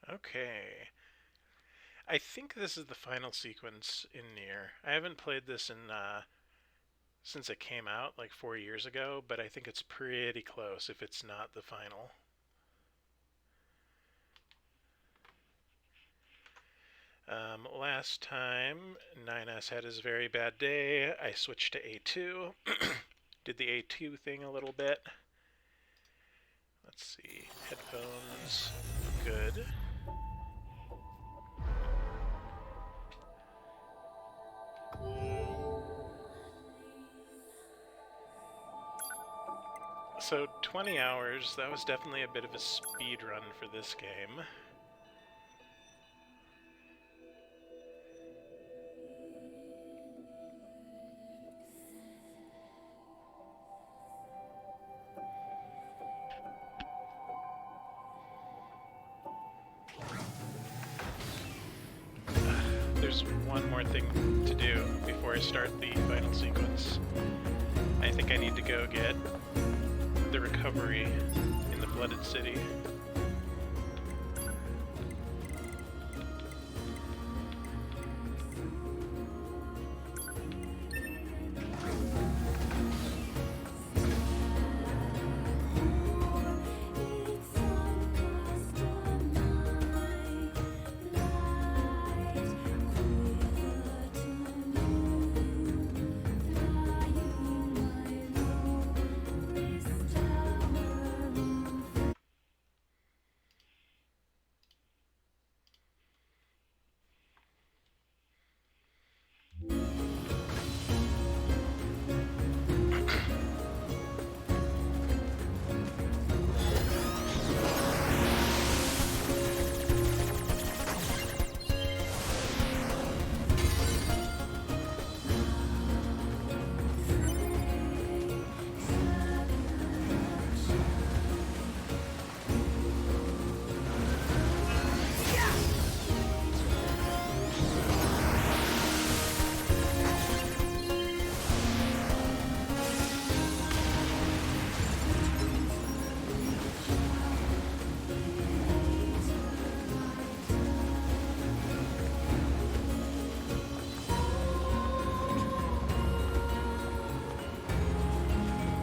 Okay. I think this is the final sequence in Nier. I haven't played this in since it came out like 4 years ago, but I think it's pretty close if it's not the final. Last time, 9S had his very bad day. I switched to A2. Did the A2 thing a little bit. Let's see. Headphones. Good. So 20 hours, that was definitely a bit of a speed run for this game. There's one more thing to do before I start the final sequence. I think I need to go get the recovery in the Flooded City.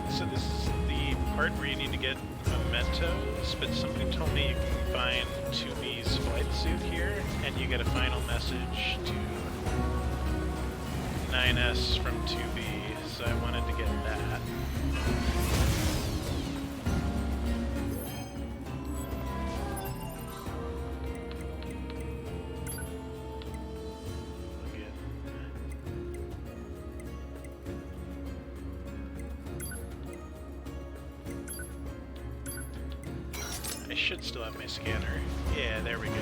So this is the part where you need to get mementos, but somebody told me you can find 2B's flight suit here, and you get a final message to 9S from 2B, so I wanted to get that. I should still have my scanner. Yeah, there we go.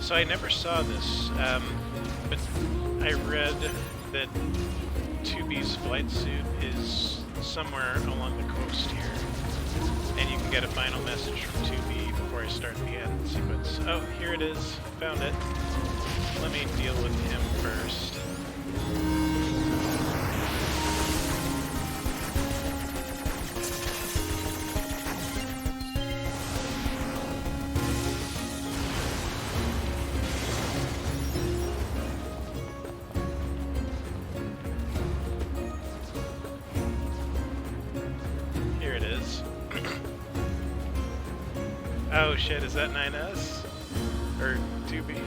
So I never saw this, but I read that 2B's flight suit is somewhere along the coast here. And you can get a final message from 2B before I start the end sequence. Oh, here it is. Found it. Let me deal with him first. Oh shit, is that 9S? Or 2B?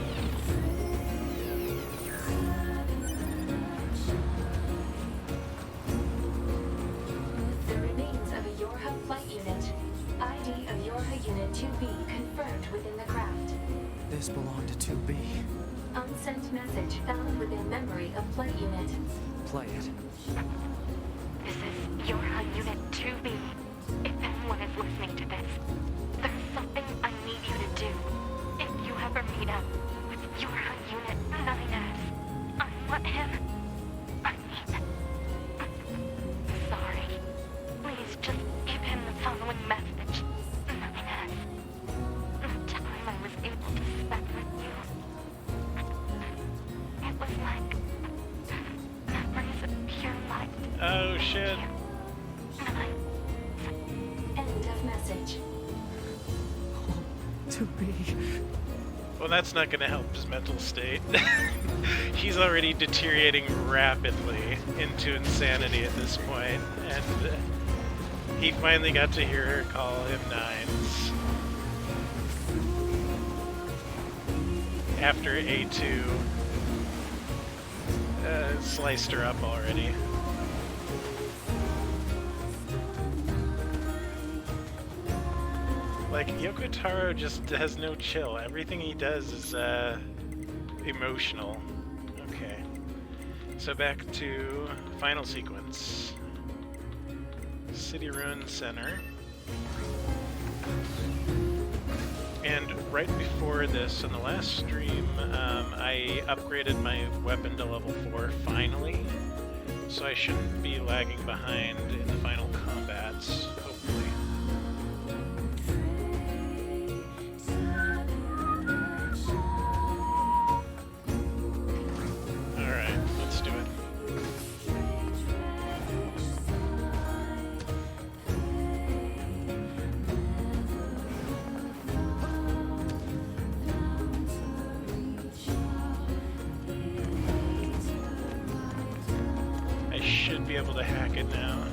The remains of a Yorha flight unit. ID of Yorha Unit 2B confirmed within the craft. This belonged to 2B. Unsent message found within memory of flight unit. Play it. This is Yorha Unit 2B. If anyone is listening to this, there's something I need you to do. If you ever meet up with Yorha Unit 9S, I want him. I mean, sorry. Please just give him the following message. 9S. The time I was able to spend with you, it was like memories of pure light. Oh shit. End of message. 2B. Well, that's not going to help his mental state. He's already deteriorating rapidly into insanity at this point, and he finally got to hear her call him Nines. After A2 sliced her up already. Like, Yoko Taro just has no chill. Everything he does is emotional. Okay. So back to final sequence. City Ruin Center. And right before this, in the last stream, I upgraded my weapon to level 4 finally. So I shouldn't be lagging behind in the final combats, hopefully. Alright, let's do it. I should be able to hack it now.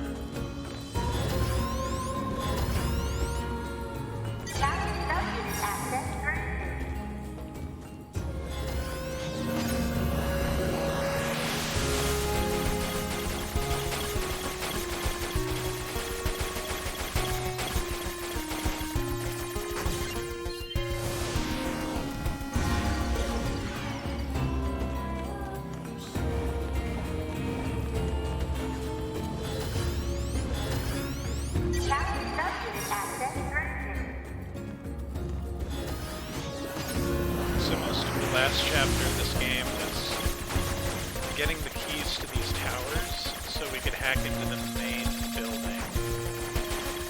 So most of the last chapter of this game was getting the keys to these towers so we could hack into the main building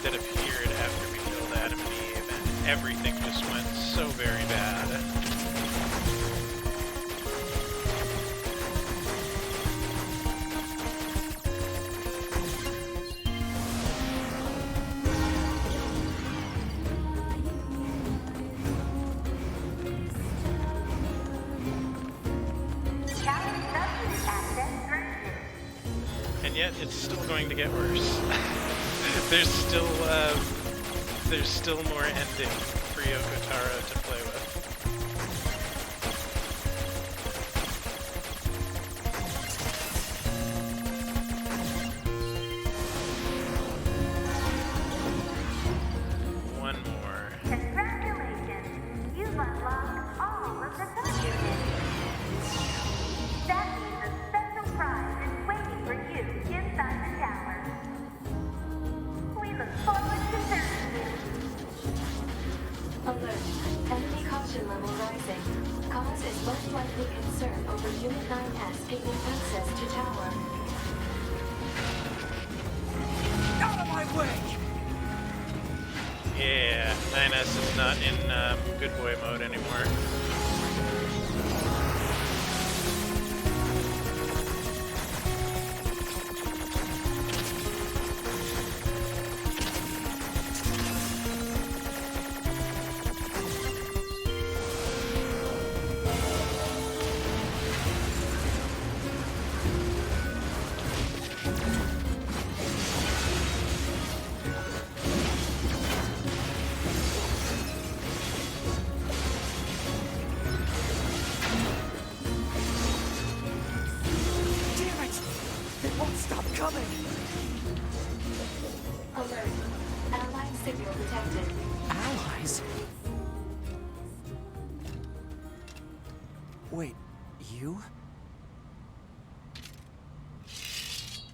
that appeared after we killed Adam and Eve, and everything just went so very bad. And yet, it's still going to get worse. there's still more ending for Yoko Taro to play with. One more. Congratulations! You've unlocked all of the units. That means a special prize is waiting for you inside the tower. We look forward to serving you. Alert. Enemy caution level rising. Cause is most likely concern over Unit 9S gaining access to tower. Out of my way! Yeah, 9S is not in good boy mode anymore. Damn it! It won't stop coming! Alert. Allied signal detected. Allies? Wait, you?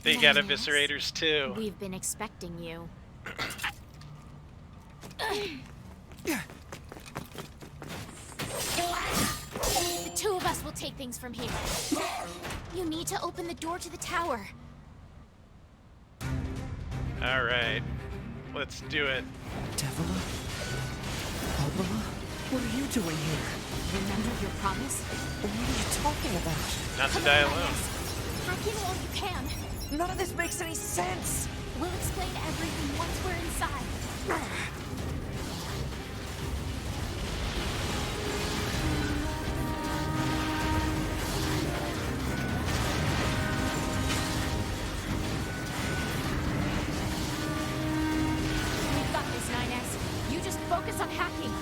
They got Yes. eviscerators too. We've been expecting you. The two of us will take things from here. You need to open the door to the tower. Alright, let's do it. Devila? Obala? What are you doing here? Remember your promise? What are you talking about? Not to Come die on, alone. Ines. Hack in all you can. None of this makes any sense! We'll explain everything once we're inside. focus on hacking.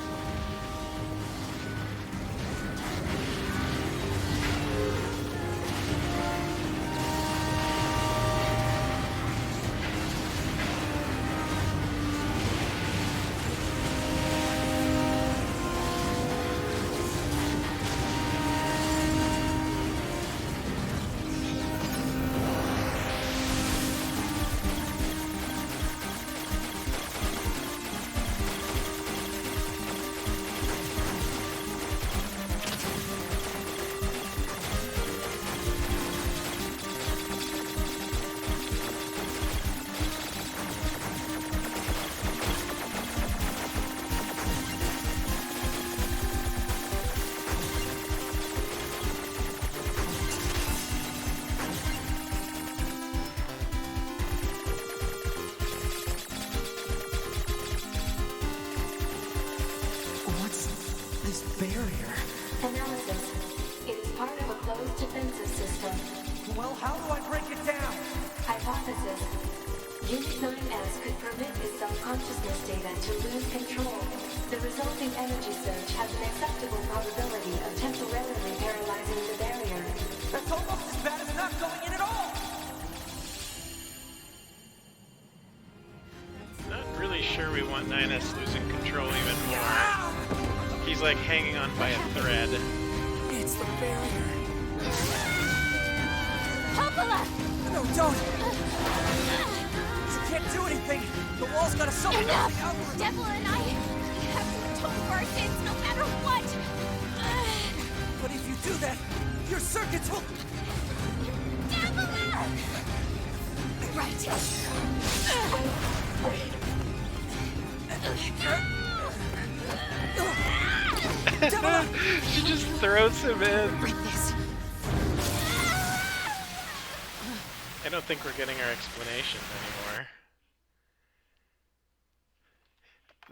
What's this barrier? Analysis. It is part of a closed defensive system. Well, how do I break it down? Hypothesis. Unit 9S could permit its self-consciousness data to lose control. The resulting energy surge has an acceptable probability of temporarily paralyzing the barrier. That's almost as bad as not going in at all! Not really sure we want 9S losing control even more. He's like hanging on by a thread. It's the barrier. Popola! No, don't! You can't do anything! The wall's got a something on the Enough! algorithm! Devil and I have to atone for our sins no matter what! But if you do that, your circuits will... Devil! She just throws him in. Break this. I don't think we're getting our explanation anymore.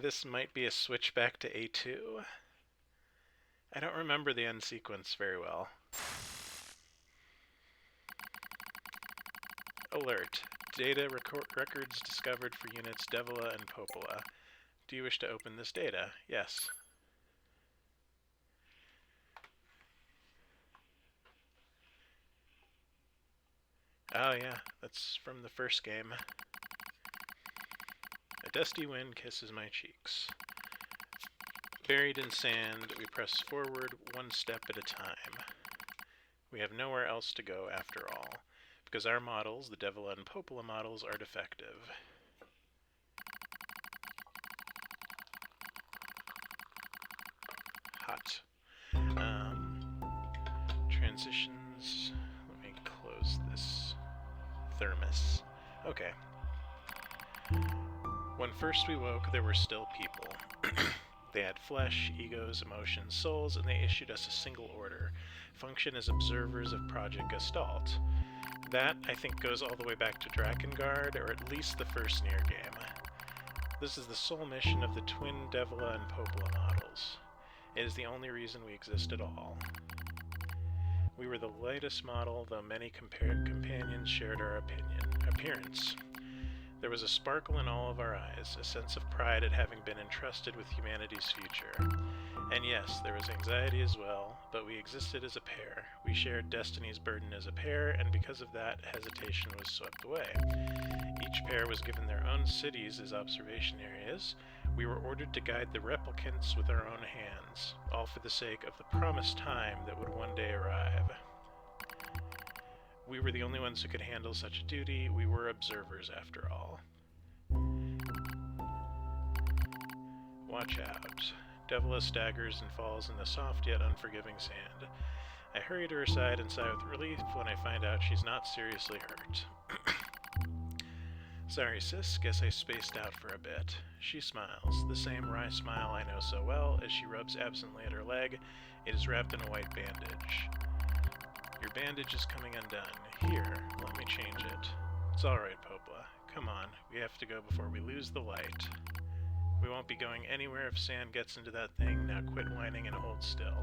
This might be a switch back to A2. I don't remember the end sequence very well. Alert. Data records discovered for units Devila and Popola. Do you wish to open this data? Yes. Oh yeah, that's from the first game. A dusty wind kisses my cheeks. Buried in sand, we press forward one step at a time. We have nowhere else to go after all, because our models, the Devila and Popola models, are defective. Hot. Transitions. Let me close this thermos. Okay. When first we woke, there were still people. They had flesh, egos, emotions, souls, and they issued us a single order: function as observers of Project Gestalt. That, I think, goes all the way back to Drakengard, or at least the first Nier game. This is the sole mission of the twin Devila and Popola models. It is the only reason we exist at all. We were the lightest model, though many companions shared our appearance. There was a sparkle in all of our eyes, a sense of pride at having been entrusted with humanity's future. And yes, there was anxiety as well, but we existed as a pair. We shared destiny's burden as a pair, and because of that, hesitation was swept away. Each pair was given their own cities as observation areas. We were ordered to guide the replicants with our own hands, all for the sake of the promised time that would one day arrive. We were the only ones who could handle such a duty. We were observers, after all. Watch out. Devila staggers and falls in the soft yet unforgiving sand. I hurry to her side and sigh with relief when I find out she's not seriously hurt. Sorry, sis, guess I spaced out for a bit. She smiles, the same wry smile I know so well, as she rubs absently at her leg. It is wrapped in a white bandage. Your bandage is coming undone. Here, let me change it. It's alright, Popola. Come on, we have to go before we lose the light. We won't be going anywhere if sand gets into that thing. Now quit whining and hold still.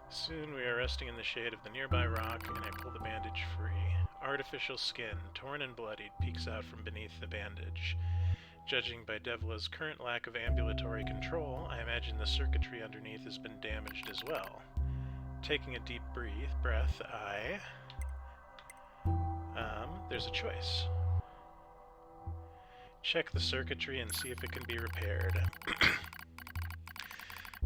Soon we are resting in the shade of the nearby rock, and I pull the bandage free. Artificial skin, torn and bloodied, peeks out from beneath the bandage. Judging by Devla's current lack of ambulatory control, I imagine the circuitry underneath has been damaged as well. Taking a deep breath, there's a choice. Check the circuitry and see if it can be repaired.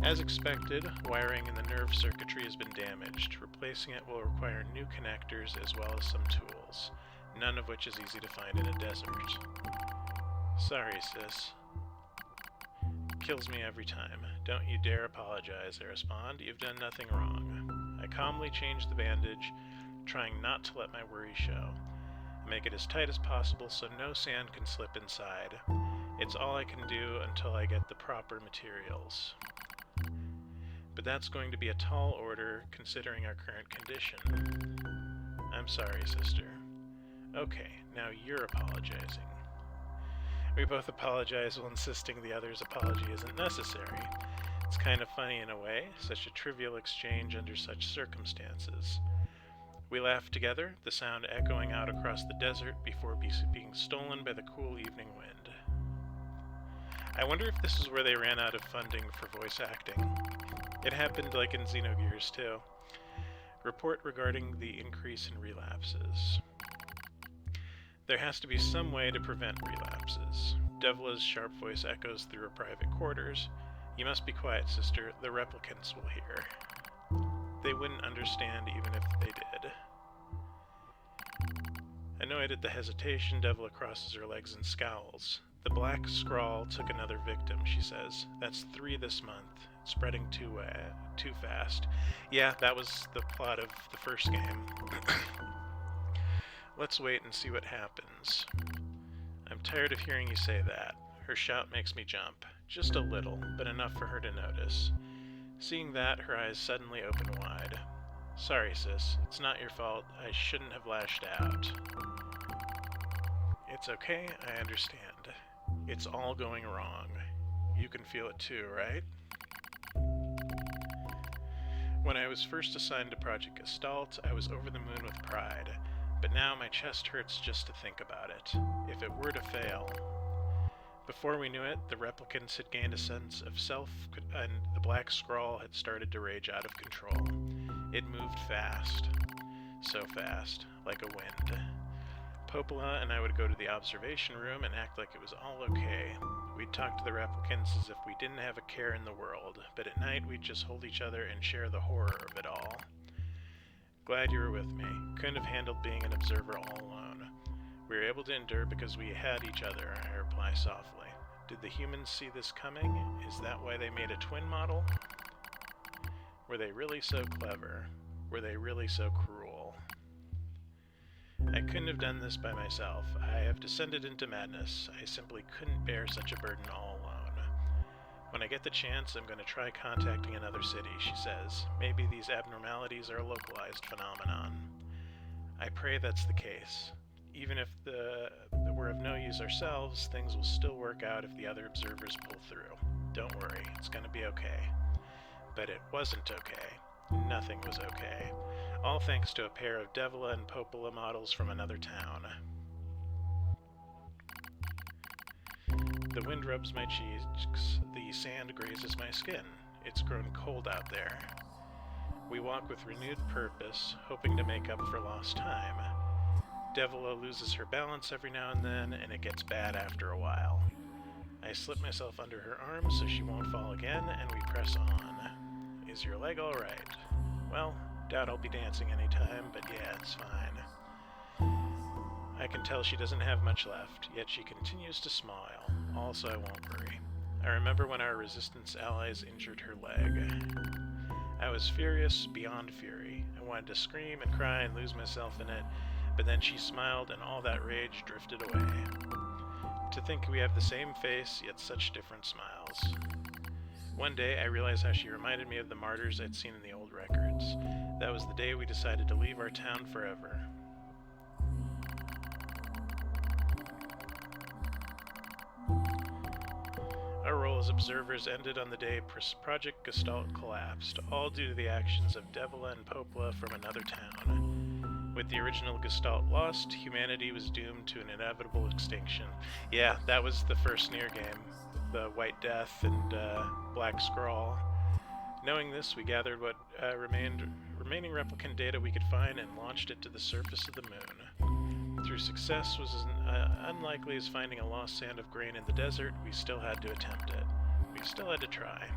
As expected, wiring in the nerve circuitry has been damaged. Replacing it will require new connectors as well as some tools, none of which is easy to find in a desert. Sorry, sis. Kills me every time. Don't you dare apologize, I respond. You've done nothing wrong. I calmly change the bandage, trying not to let my worry show. I make it as tight as possible so no sand can slip inside. It's all I can do until I get the proper materials. But that's going to be a tall order considering our current condition. I'm sorry, sister. Okay, now you're apologizing. We both apologize while insisting the other's apology isn't necessary. It's kind of funny in a way, such a trivial exchange under such circumstances. We laugh together, the sound echoing out across the desert before being stolen by the cool evening wind. I wonder if this is where they ran out of funding for voice acting. It happened like in Xenogears too. Report regarding the increase in relapses. There has to be some way to prevent relapses. Devla's sharp voice echoes through her private quarters. You must be quiet, sister. The replicants will hear. They wouldn't understand even if they did. Annoyed at the hesitation, Devla crosses her legs and scowls. The black scrawl took another victim, she says. That's 3 this month. It's spreading too fast. Yeah, that was the plot of the first game. Let's wait and see what happens. I'm tired of hearing you say that. Her shout makes me jump. Just a little, but enough for her to notice. Seeing that, her eyes suddenly open wide. Sorry, sis. It's not your fault. I shouldn't have lashed out. It's okay. I understand. It's all going wrong. You can feel it too, right? When I was first assigned to Project Gestalt, I was over the moon with pride. But now my chest hurts just to think about it. If it were to fail. Before we knew it, the replicants had gained a sense of self, and the black scrawl had started to rage out of control. It moved fast. So fast, like a wind. Popola and I would go to the observation room and act like it was all okay. We'd talk to the replicants as if we didn't have a care in the world, but at night we'd just hold each other and share the horror of it all. Glad you were with me. Couldn't have handled being an observer all alone. We were able to endure because we had each other, I reply softly. Did the humans see this coming? Is that why they made a twin model? Were they really so clever? Were they really so cruel? I couldn't have done this by myself. I have descended into madness. I simply couldn't bear such a burden all alone. When I get the chance, I'm going to try contacting another city, she says. Maybe these abnormalities are a localized phenomenon. I pray that's the case. Even if we're of no use ourselves, things will still work out if the other observers pull through. Don't worry, it's going to be okay. But it wasn't okay. Nothing was okay. All thanks to a pair of Devla and Popola models from another town. The wind rubs my cheeks, the sand grazes my skin. It's grown cold out there. We walk with renewed purpose, hoping to make up for lost time. Devla loses her balance every now and then, and it gets bad after a while. I slip myself under her arm so she won't fall again, and we press on. Is your leg all right? Well, doubt I'll be dancing anytime, but yeah, it's fine. I can tell she doesn't have much left, yet she continues to smile. Also, I won't worry. I remember when our resistance allies injured her leg. I was furious beyond fury. I wanted to scream and cry and lose myself in it, but then she smiled and all that rage drifted away. To think we have the same face, yet such different smiles. One day, I realized how she reminded me of the martyrs I'd seen in the old records. That was the day we decided to leave our town forever. Our role as observers ended on the day Project Gestalt collapsed, all due to the actions of Devla and Popola from another town. With the original Gestalt lost, humanity was doomed to an inevitable extinction. Yeah, that was the first Nier game. The White Death and Black Scrawl. Knowing this, we gathered what remaining replicant data we could find and launched it to the surface of the moon. Through success was as unlikely as finding a lost sand of grain in the desert, we still had to attempt it. We still had to try.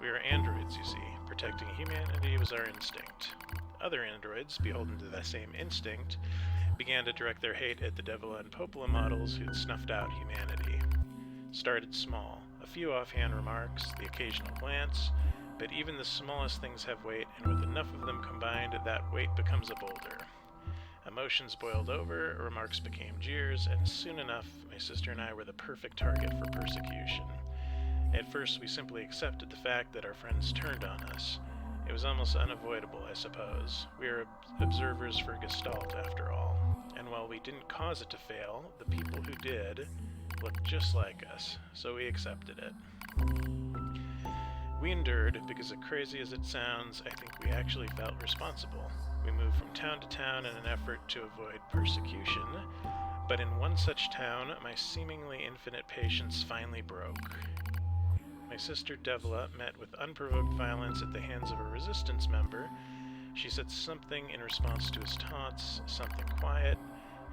We were androids, you see. Protecting humanity was our instinct. Other androids, beholden to that same instinct, began to direct their hate at the Devila and Popola models who'd snuffed out humanity. Started small, a few offhand remarks, the occasional glance, but even the smallest things have weight, and with enough of them combined, that weight becomes a boulder. Emotions boiled over, remarks became jeers, and soon enough, my sister and I were the perfect target for persecution. At first, we simply accepted the fact that our friends turned on us. It was almost unavoidable, I suppose. We are observers for Gestalt, after all. And while we didn't cause it to fail, the people who did looked just like us, so we accepted it. We endured because, as crazy as it sounds, I think we actually felt responsible. We moved from town to town in an effort to avoid persecution, but in one such town, my seemingly infinite patience finally broke. My sister Devila met with unprovoked violence at the hands of a resistance member. She said something in response to his taunts, something quiet,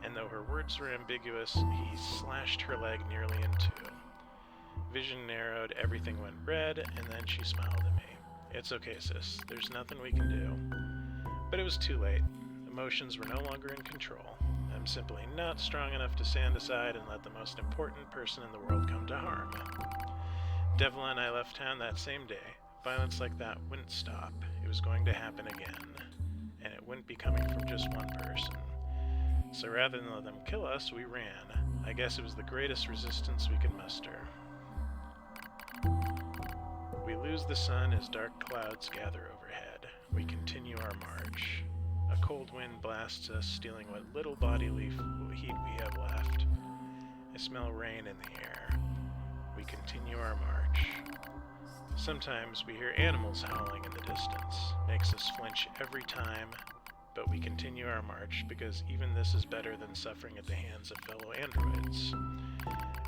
and though her words were ambiguous, he slashed her leg nearly in two. Vision narrowed, everything went red, and then she smiled at me. It's okay, sis. There's nothing we can do. But it was too late. Emotions were no longer in control. I'm simply not strong enough to stand aside and let the most important person in the world come to harm. Devila and I left town that same day. Violence like that wouldn't stop. It was going to happen again. And it wouldn't be coming from just one person. So rather than let them kill us, we ran. I guess it was the greatest resistance we could muster. We lose the sun as dark clouds gather overhead. We continue our march. A cold wind blasts us, stealing what little body heat we have left. I smell rain in the air. We continue our march. Sometimes we hear animals howling in the distance. Makes us flinch every time, but we continue our march because even this is better than suffering at the hands of fellow androids.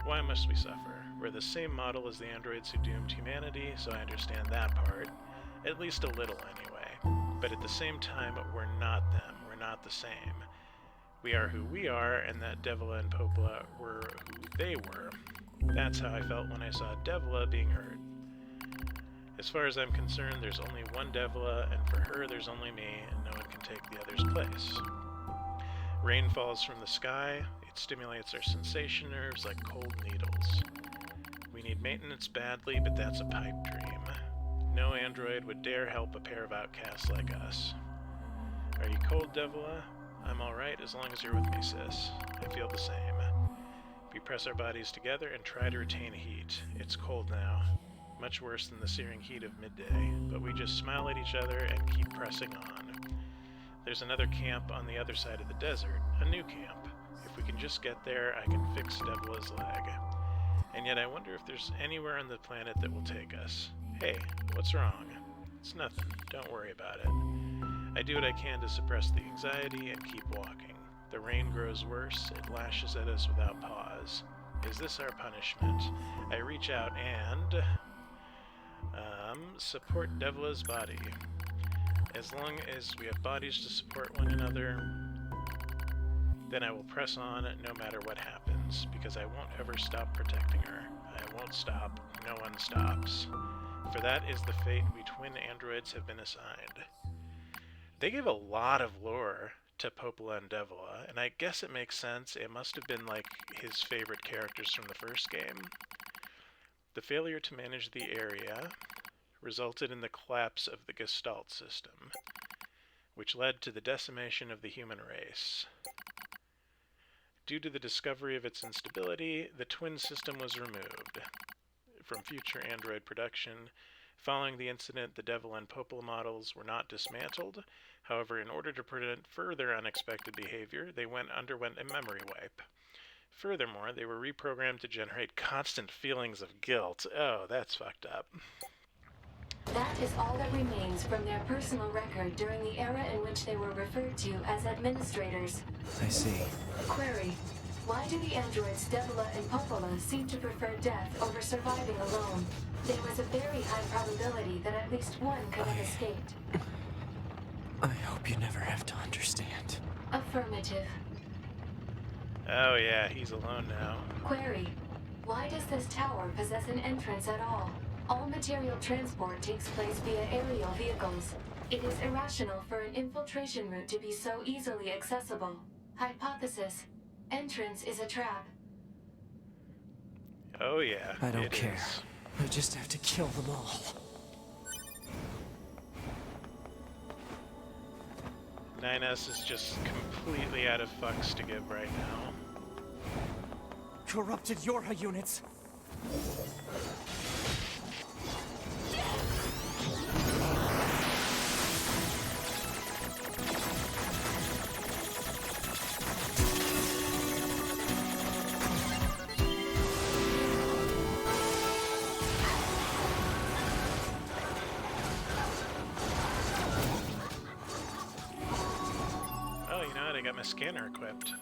Why must we suffer? We're the same model as the androids who doomed humanity, so I understand that part. At least a little, anyway. But at the same time, we're not them. We're not the same. We are who we are, and that Devila and Popola were who they were. That's how I felt when I saw Devila being hurt. As far as I'm concerned, there's only one Devila, and for her there's only me, and no one can take the other's place. Rain falls from the sky. It stimulates our sensation nerves like cold needles. We need maintenance badly, but that's a pipe dream. No android would dare help a pair of outcasts like us. Are you cold, Devila? I'm alright as long as you're with me, sis. I feel the same. We press our bodies together and try to retain heat. It's cold now. Much worse than the searing heat of midday, but we just smile at each other and keep pressing on. There's another camp on the other side of the desert, a new camp. If we can just get there, I can fix Devila's leg. And yet I wonder if there's anywhere on the planet that will take us. Hey, what's wrong? It's nothing. Don't worry about it. I do what I can to suppress the anxiety and keep walking. The rain grows worse. It lashes at us without pause. Is this our punishment? I reach out and support Devila's body. As long as we have bodies to support one another, then I will press on no matter what happens, because I won't ever stop protecting her. I won't stop. No one stops. For that is the fate we twin androids have been assigned. They give a lot of lore to Popola and Devila, and I guess it makes sense. It must have been like his favorite characters from the first game. The failure to manage the area resulted in the collapse of the Gestalt system, which led to the decimation of the human race. Due to the discovery of its instability, the twin system was removed from future android production. Following the incident, the Devila and Popola models were not dismantled. However, in order to prevent further unexpected behavior, they underwent a memory wipe. Furthermore, they were reprogrammed to generate constant feelings of guilt. Oh, that's fucked up. That is all that remains from their personal record during the era in which they were referred to as administrators. I see. Query: why do the androids Debula and Popola seem to prefer death over surviving alone? There was a very high probability that at least one could have escaped. I hope you never have to understand. Affirmative. Oh yeah, he's alone now. Query: why does this tower possess an entrance at all? All material transport takes place via aerial vehicles. It is irrational for an infiltration route to be so easily accessible. Hypothesis: entrance is a trap. Oh yeah, I don't it care. is. I just have to kill them all. 9S is just completely out of fucks to give right now. Corrupted Yorha units. Oh, you know what? I got my scanner equipped.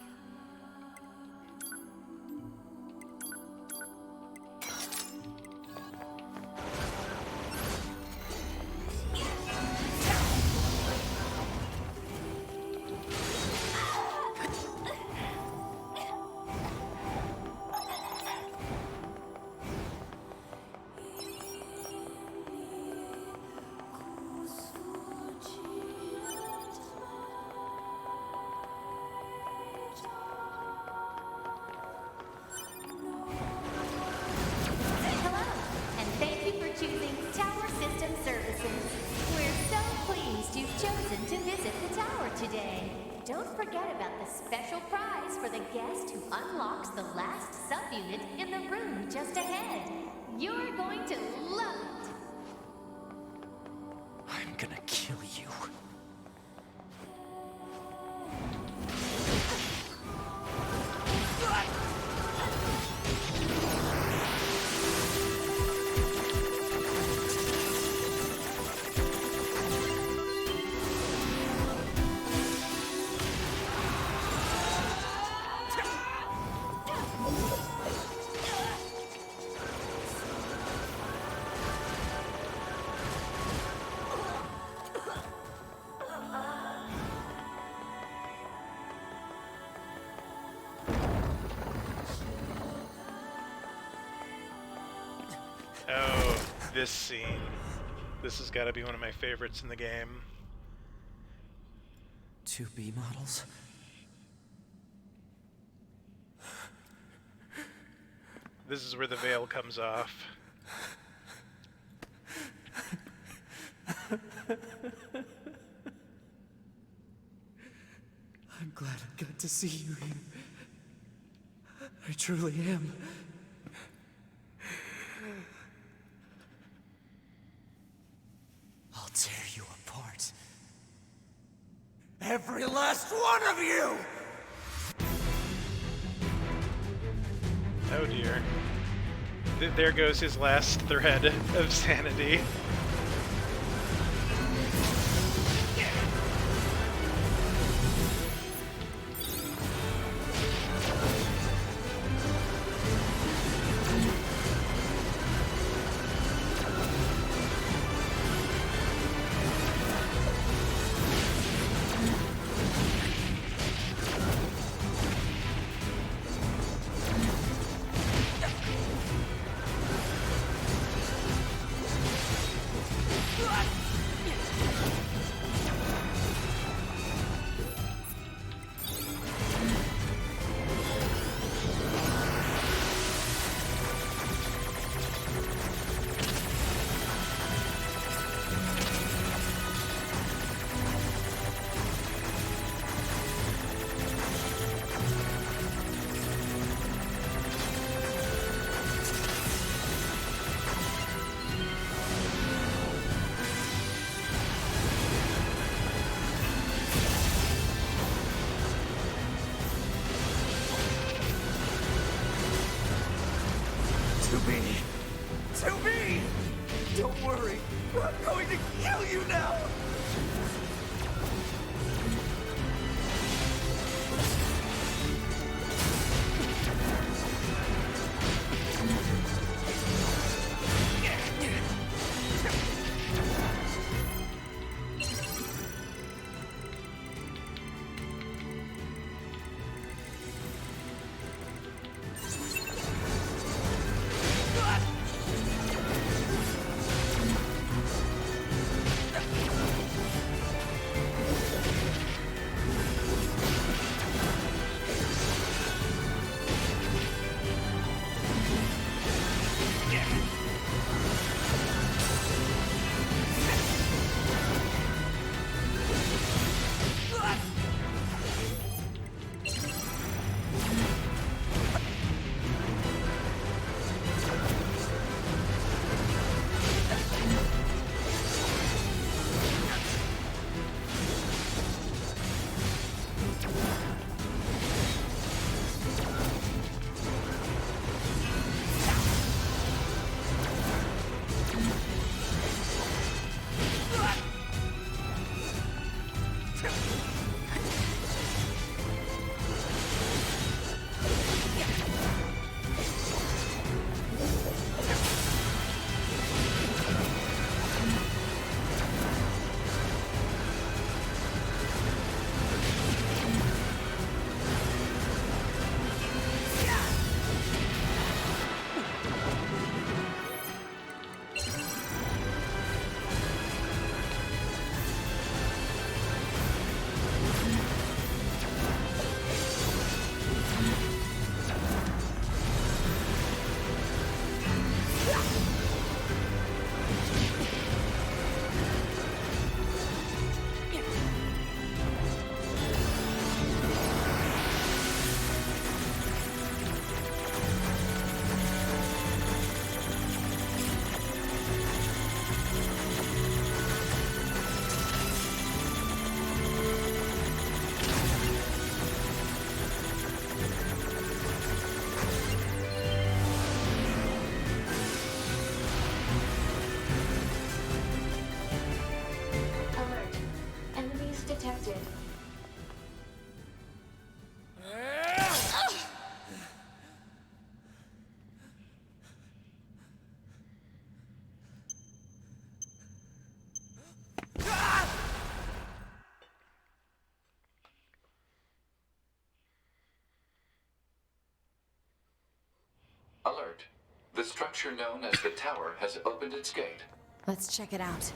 Hello, and thank you for choosing Tower System Services. We're so pleased you've chosen to visit the tower today. Don't forget about the special prize for the guest who unlocks the last subunit in the room just ahead. You're going to love it. I'm gonna kill you. Oh, this scene. This has got to be one of my favorites in the game. 2B models? This is where the veil comes off. I'm glad I got to see you here. I truly am. I'll tear you apart. Every last one of you! Oh dear. There goes his last thread of sanity. To be! Don't worry. I'm going to kill you now! Alert. Enemies detected. Alert. The structure known as the tower has opened its gate. Let's check it out.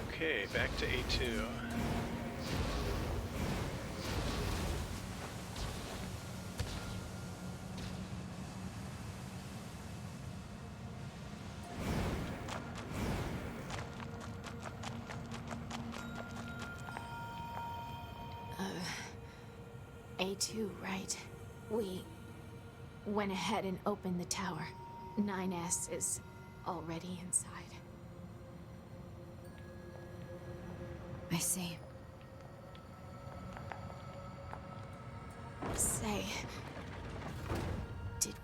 Okay, back to A2. A2, right? We went ahead and opened the tower. 9S is already inside. I see. Say, did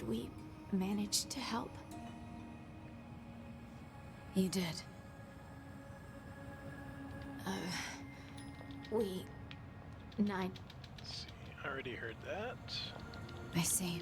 we manage to help? You did. We... 9... Let's see, already heard that. I see.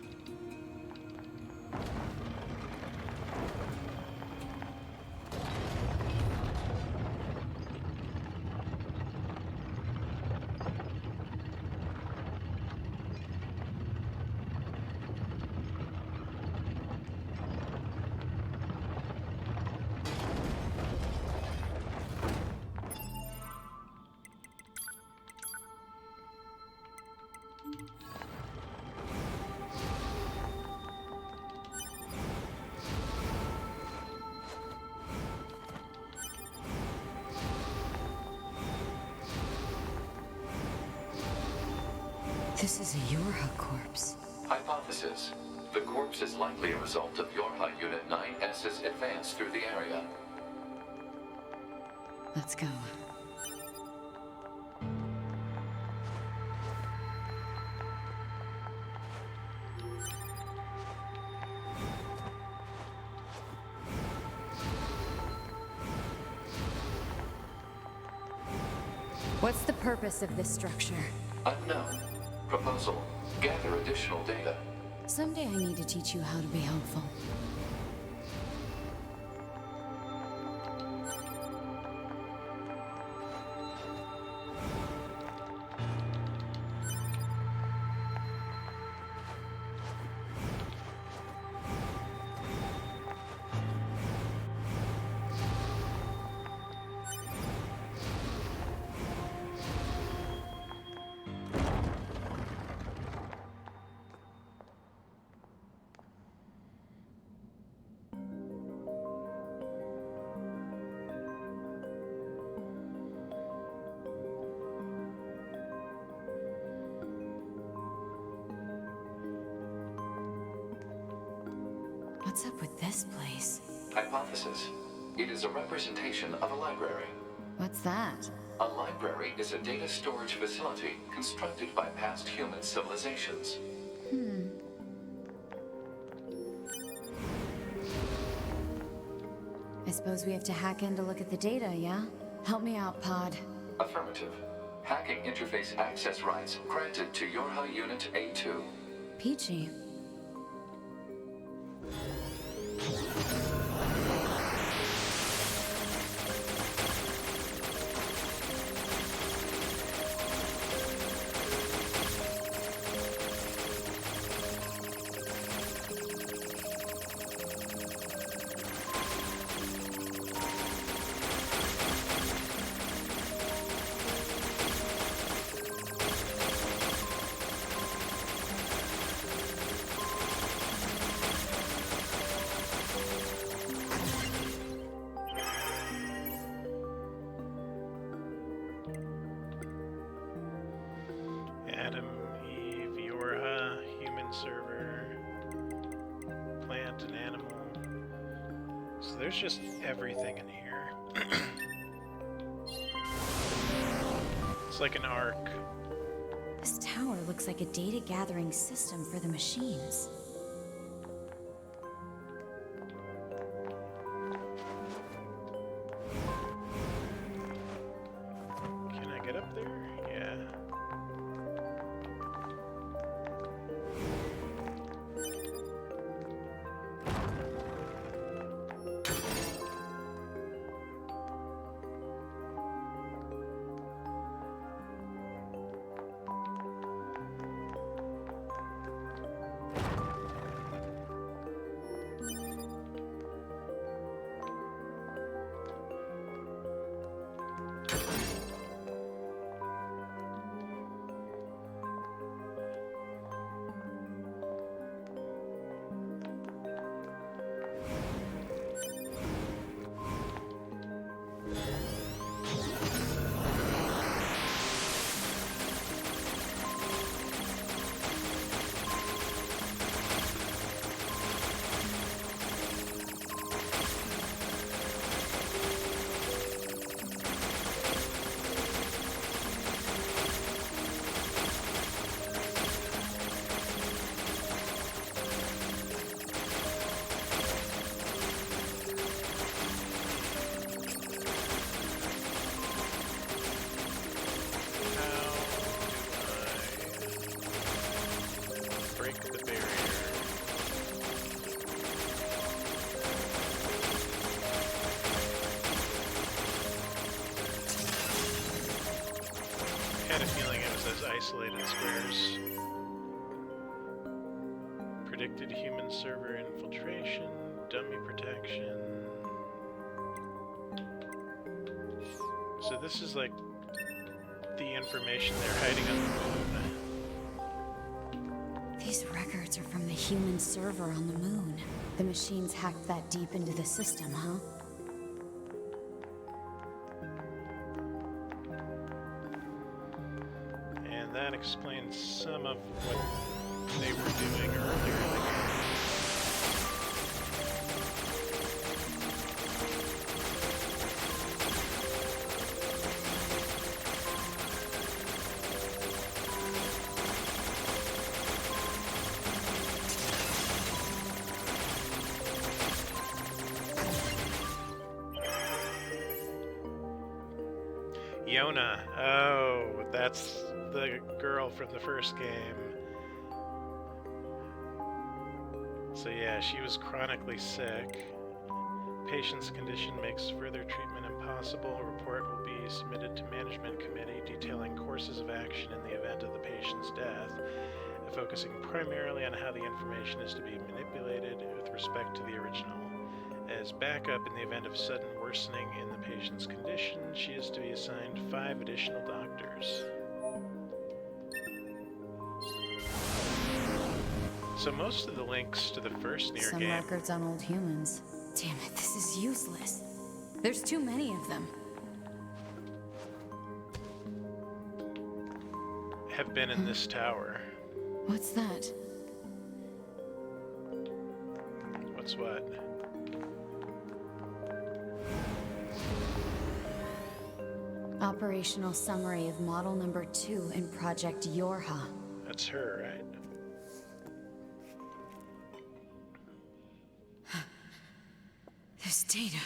This is a Yorha corpse. Hypothesis. The corpse is likely a result of Yorha Unit 9S's advance through the area. Let's go. What's the purpose of this structure? Unknown. Proposal. Gather additional data. Someday I need to teach you how to be helpful. What's up with this place? Hypothesis. It is a representation of a library. What's that? A library is a data storage facility constructed by past human civilizations. I suppose we have to hack in to look at the data, yeah? Help me out, Pod. Affirmative. Hacking interface access rights granted to Yorha Unit A2. Peachy. Adam, Eve, Yorha, human server, plant and animal. So there's just everything in here. It's like an arc. This tower looks like a data gathering system for the machines. Can I get up there? Yeah. Break the barrier. I had a feeling it was those isolated squares. Predicted human server infiltration, dummy protection. So this is like the information they're hiding on the moon. These records are from the human server on the moon. The machines hacked that deep into the system, huh? And that explains some of what they were doing earlier in the game. Fiona. Oh, that's the girl from the first game. So yeah, she was chronically sick. Patient's condition makes further treatment impossible. A report will be submitted to management committee detailing courses of action in the event of the patient's death, focusing primarily on how the information is to be manipulated with respect to the original. As backup in the event of sudden worsening in the patient's condition, she is to be assigned 5 additional doctors. So most of the links to the first Nier Some game records on old humans. Damn it, this is useless. There's too many of them. have been in this tower. What's that? What's what? Operational summary of model number 2 in Project Yorha. That's her, right? There's data.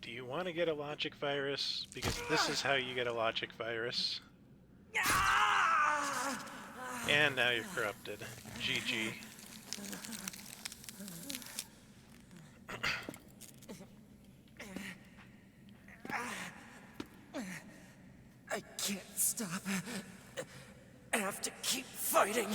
Do you want to get a logic virus? Because this is how you get a logic virus. And now you're corrupted. GG. I can't stop. I have to keep fighting.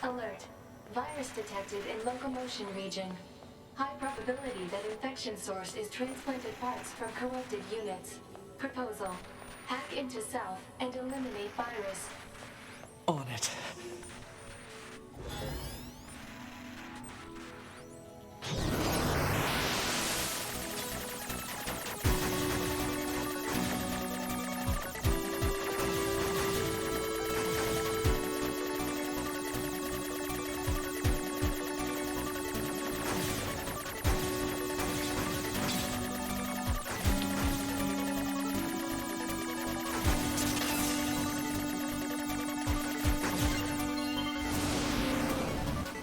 Alert. Virus detected in locomotion region. High probability that infection source is transplanted parts from corrupted units. Proposal. Hack into South and eliminate virus. On it.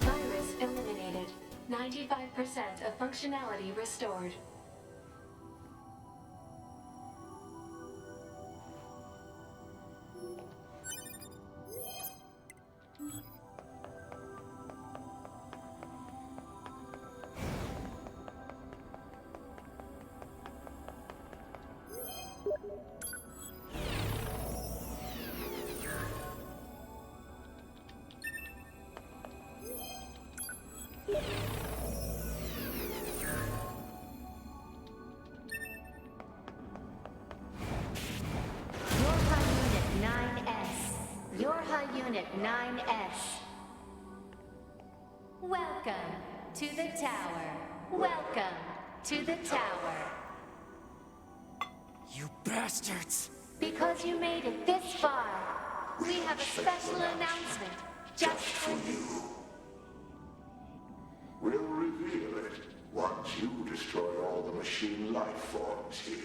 Virus eliminated. 95% of functionality restored. Yorha Unit 9S. Yorha Unit 9S. Welcome to the tower. Welcome to the tower. You bastards! Because you made it this far, we have a special announcement just for you. We'll reveal it once you destroy all the machine life forms here.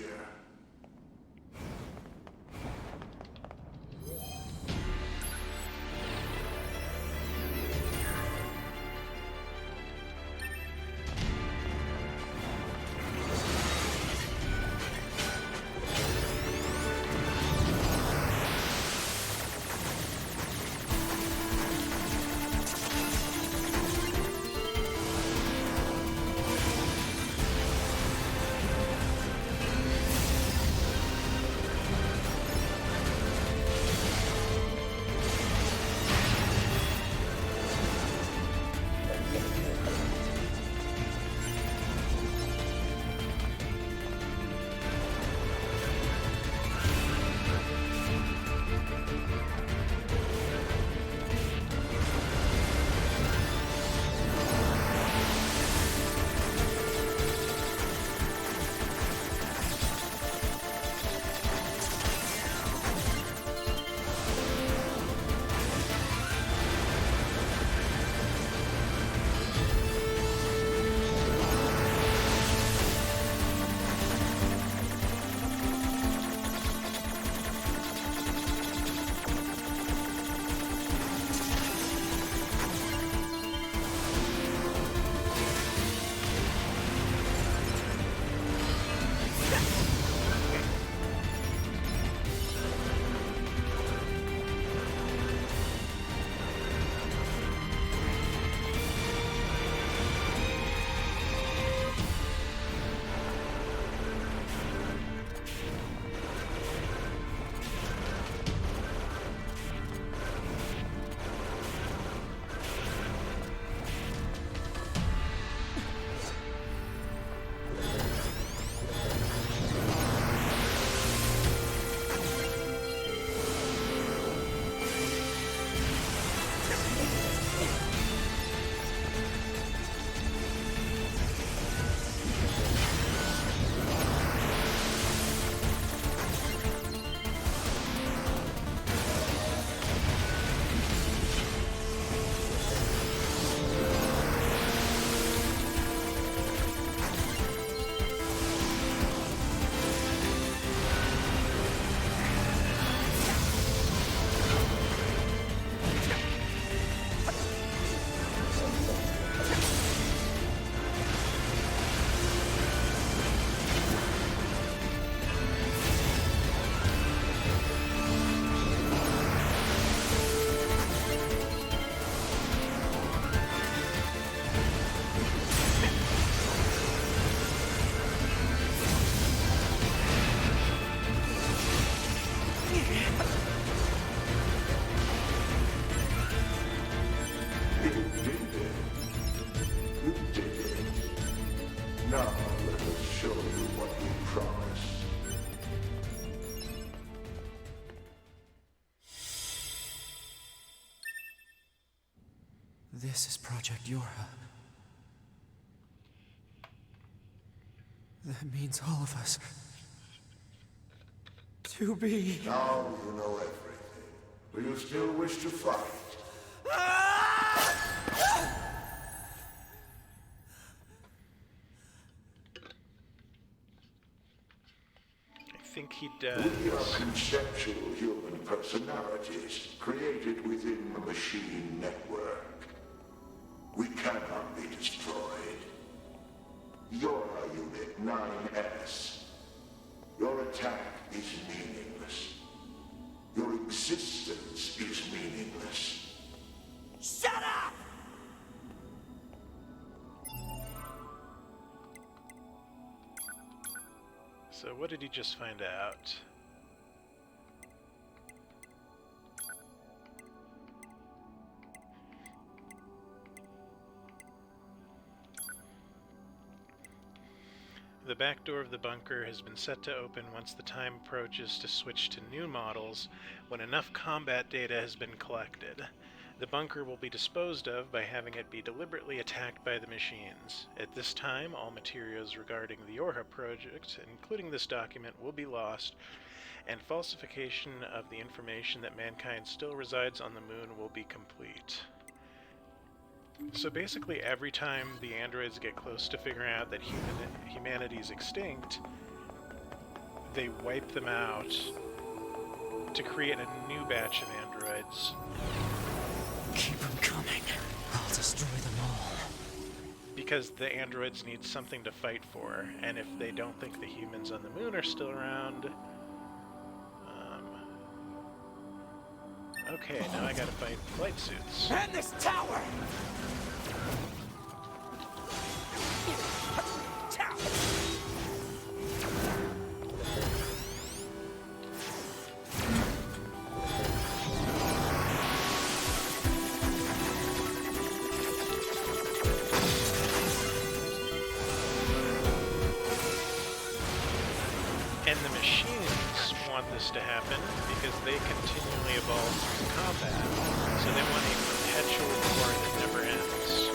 Project Yorha. That means all of us. To be... Now you know everything. Do you still wish to fight? I think he does. We are conceptual human personalities created within the machine network. We cannot be destroyed. Yorha Unit 9S. Your attack is meaningless. Your existence is meaningless. Shut up! So what did he just find out? The back door of the bunker has been set to open once the time approaches to switch to new models when enough combat data has been collected. The bunker will be disposed of by having it be deliberately attacked by the machines. At this time, all materials regarding the Yorha project, including this document, will be lost, and falsification of the information that mankind still resides on the moon will be complete. So basically every time the androids get close to figuring out that humanity's extinct, they wipe them out to create a new batch of androids. Keep them coming. I'll destroy them all. Because the androids need something to fight for, and if they don't think the humans on the moon are still around... Okay, now I gotta fight flight suits. And this tower! And the machines want this to happen because they continually evolve through combat, so they want a perpetual war that never ends.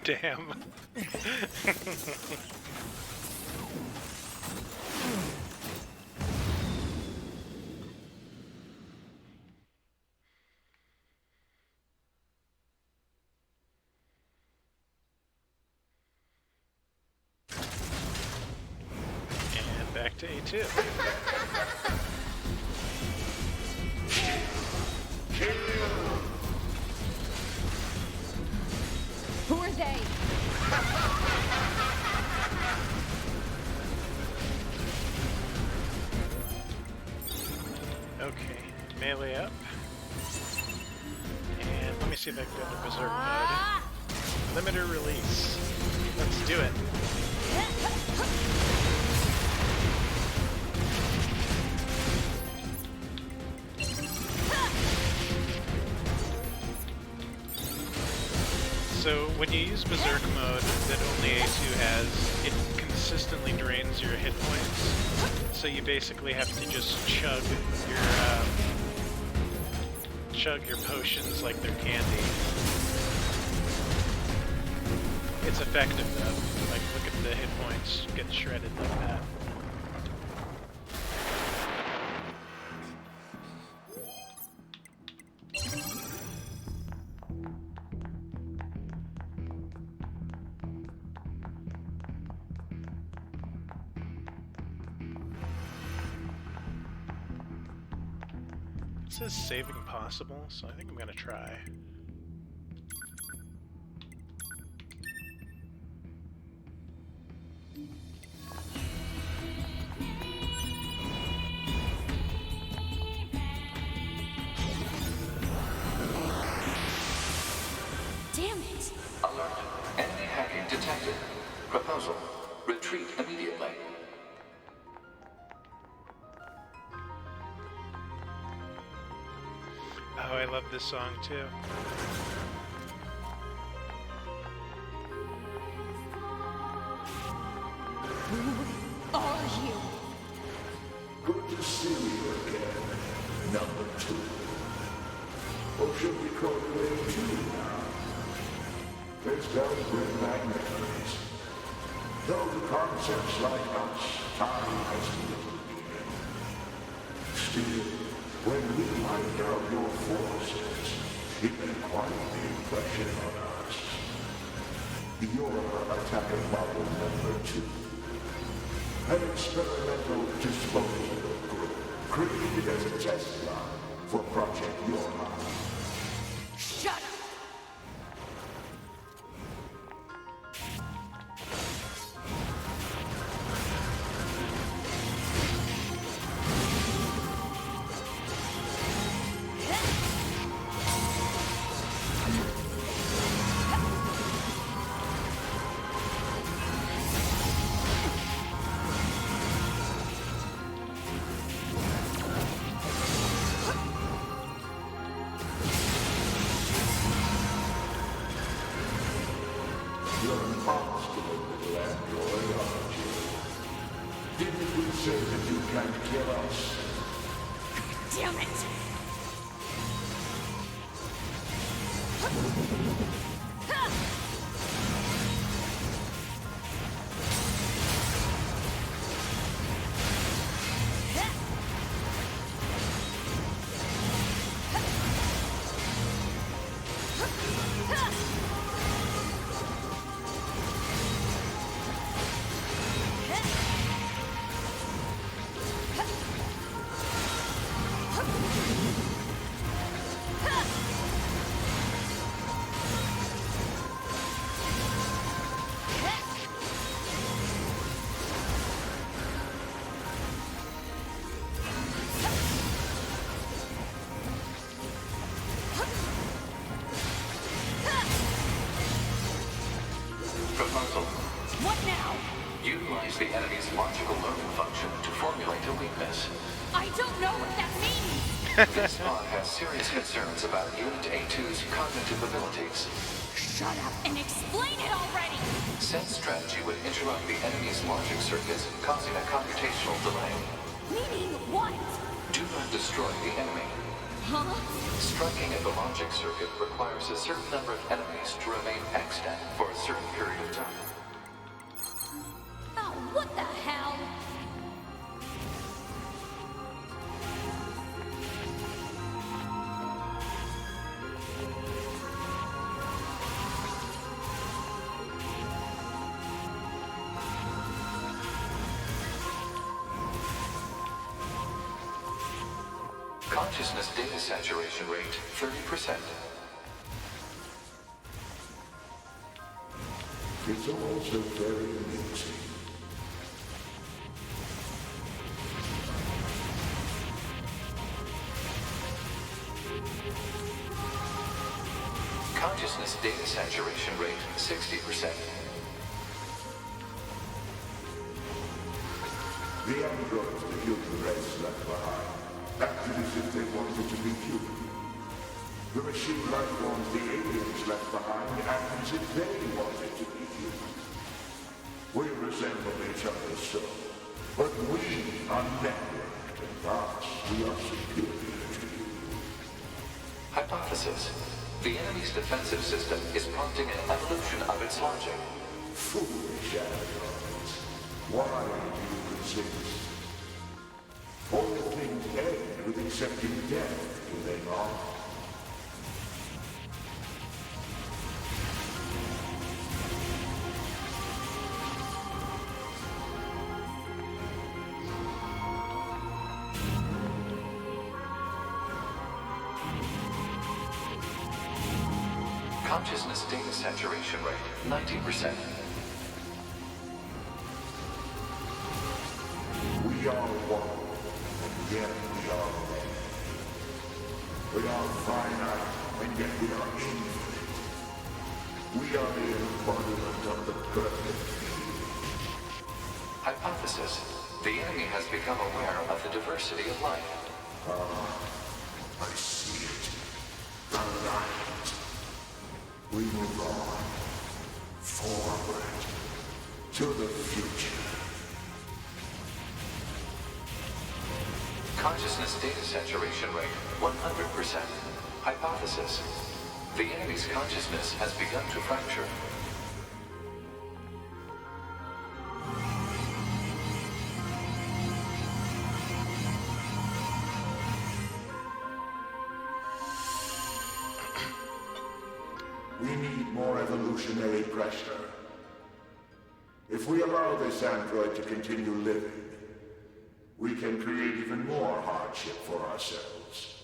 Damn. And back to A2. Who are they? Okay, melee up. And let me see if I can go into Berserk mode. Limiter release. Let's do it. So when you use Berserk mode that only A2 has, it consistently drains your hit points. So you basically have to just chug your potions like they're candy. It's effective though. Like look at the hit points get shredded like that. It says saving possible, so I think I'm gonna try. Damn it! Alert. Enemy hacking detected. Proposal. Retreat immediately. Oh, I love this song too. Who are you? Good to see you again, number 2. Or should we call you A2 now? This does bring back memories. Though the concepts like us, time has little meaning. Still, when we wiped out your forces, it made quite the impression on us. Your attacker model number 2. An experimental disposal group created as a test lab for Project Yorha. Shut up! You're an obstinate little android, aren't you? Didn't we say that you can't kill us? Damn it! What now? Utilize the enemy's logical learning function to formulate a weakness. I don't know what that means! This mod has serious concerns about Unit A2's cognitive abilities. Shut up and explain it already! Said strategy would interrupt the enemy's logic circuits, causing a computational delay. Meaning what? Do not destroy the enemy. Huh? Striking at the logic circuit requires a certain number of enemies to remain extant for a certain period of time. Oh, what the hell? Consciousness data saturation rate 30%. It's also very amusing. Consciousness data saturation rate 60%. The androids the human race left behind acted as if they wanted to be human. The machine life forms the aliens left behind acted as if they wanted to be human. We resemble each other so, but we are networked, and thus we are superior to you. Hypothesis. The enemy's defensive system is prompting an evolution of its logic. Foolish androids. Why do you resist? All things end with accepting death, do they not? Consciousness data saturation rate 90%. We are one, and yet we are many. We are finite, and yet we are infinite. We are the embodiment of the perfect being. Hypothesis. The enemy has become aware of the diversity of life. I see it. The light. We move on. Forward. To the future. Consciousness data saturation rate 100%. Hypothesis. The enemy's consciousness has begun to fracture. We need more evolutionary pressure. If we allow this android to continue living, we can create even more hardship for ourselves.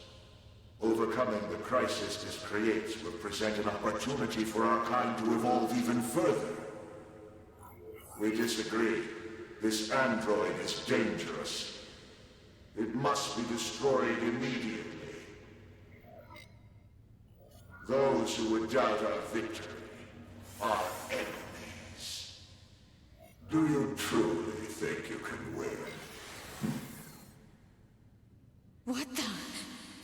Overcoming the crisis this creates will present an opportunity for our kind to evolve even further. We disagree. This android is dangerous. It must be destroyed immediately. Those who would doubt our victory are enemies. Do you truly think you can win? What the?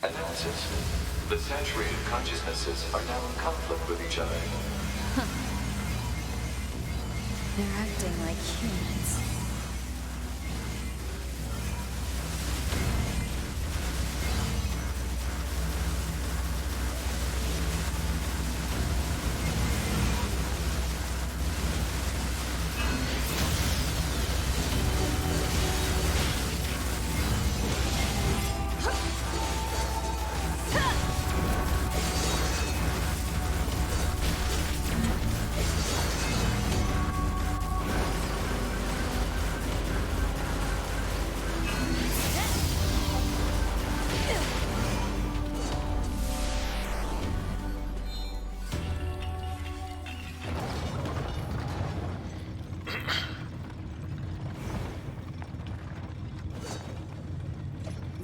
Analysis. The saturated consciousnesses are now in conflict with each other. They're acting like humans.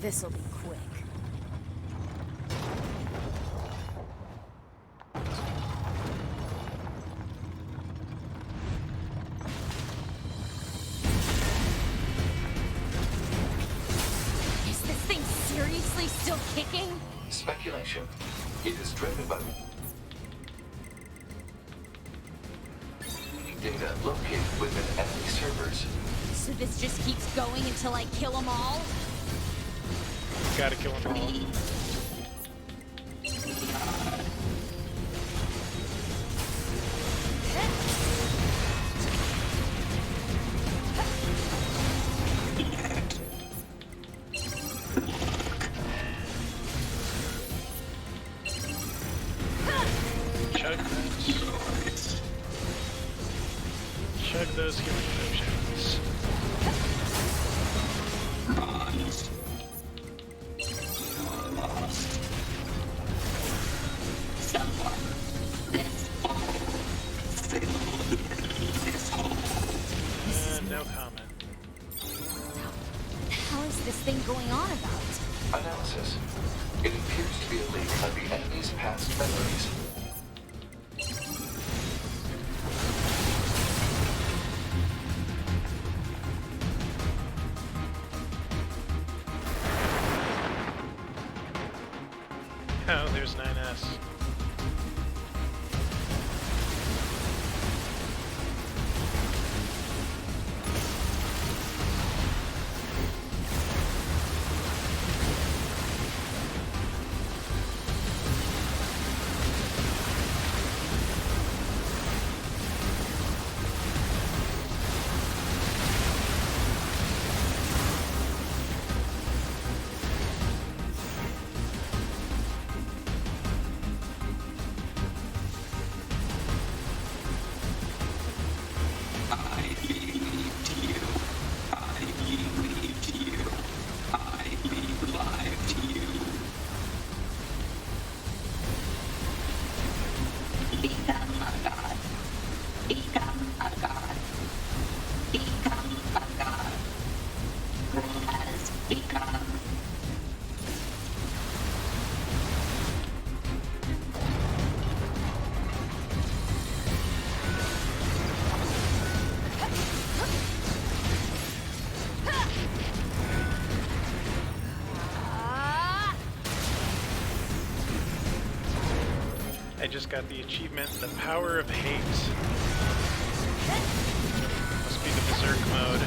This'll be quick. still kicking? Speculation. It is driven by data located within enemy servers. So this just keeps going until I kill them all? Gotta kill them all. Chug that. Chug those healing potions. No comment. How is this thing going on about? Analysis. It appears to be a leak of the enemy's past memories. Oh, there's 9S. I just got the achievement, The Power of Hate. Must be the Berserk mode.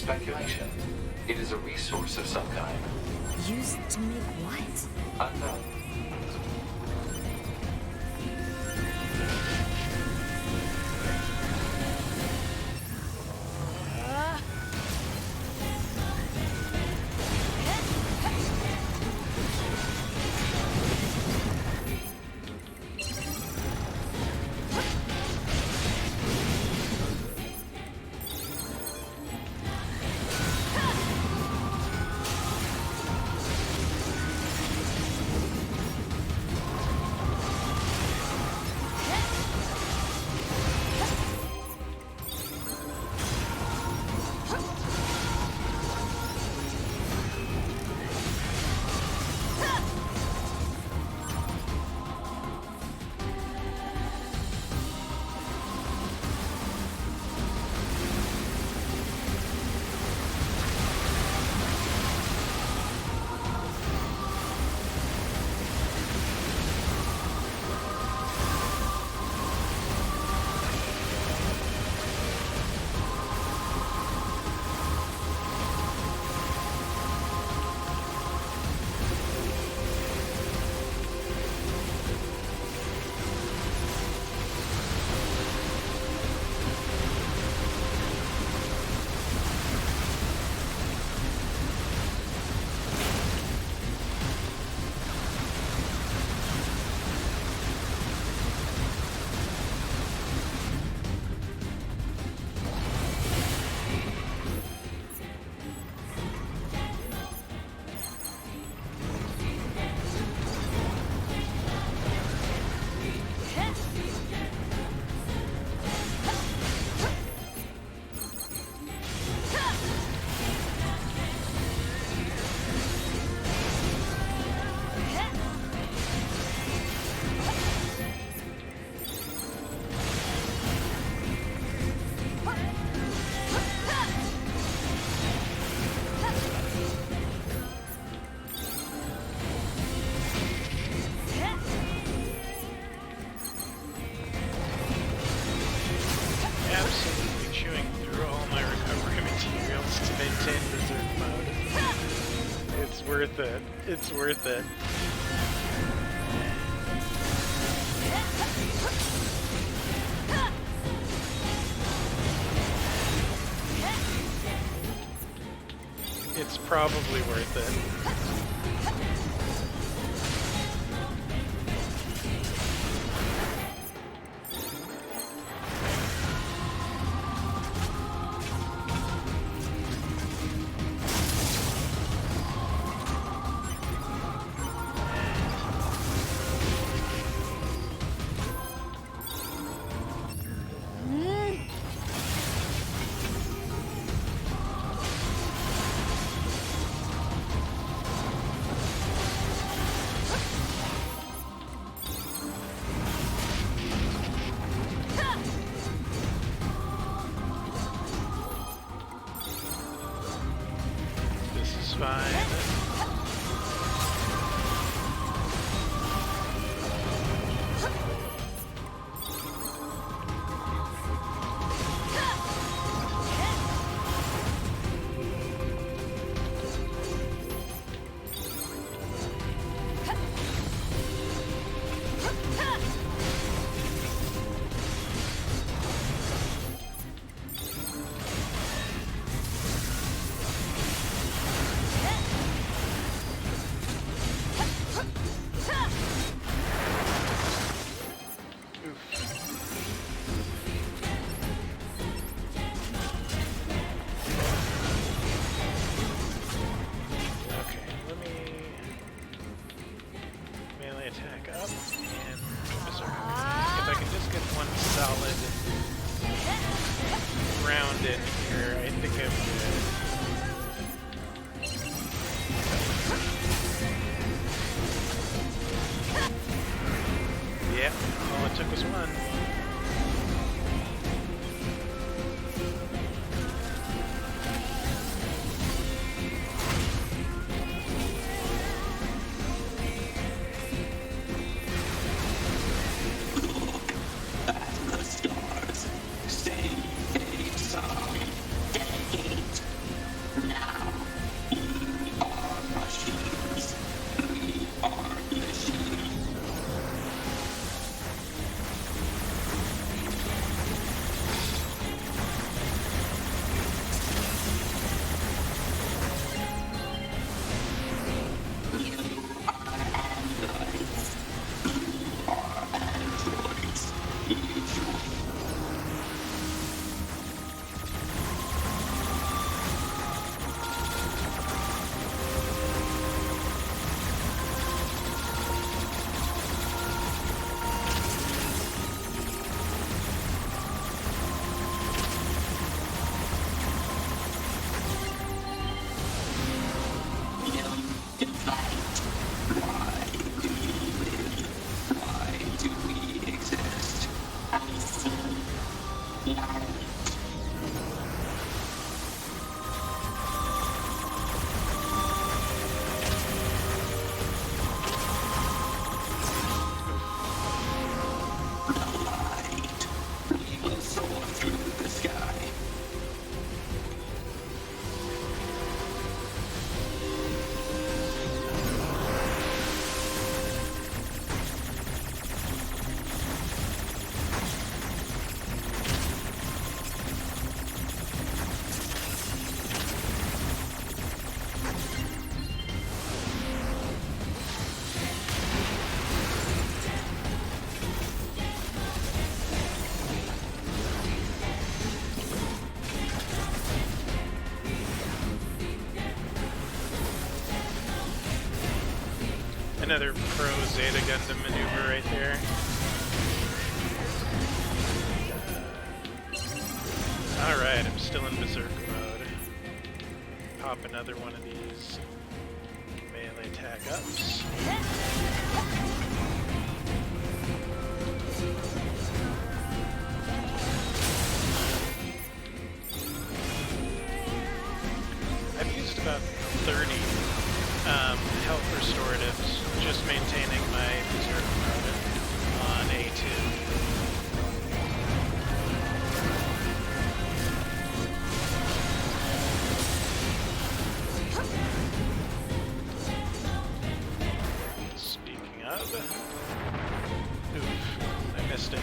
Speculation. It is a resource of some kind. Used to make what? Unknown. Absolutely chewing through all my recovery materials to maintain berserk mode. It's worth it. It's worth it. It's probably worth it. This is fine. Round in here, I think I'm good. Yep, all it took was one. Another pro Zeta Gundam maneuver right there. Alright, I'm still in Berserk mode. Pop another one of these melee tag-ups. I've used about 30 health restoratives, just maintaining my Berserk mode on A2. Speaking of, oof, I missed it.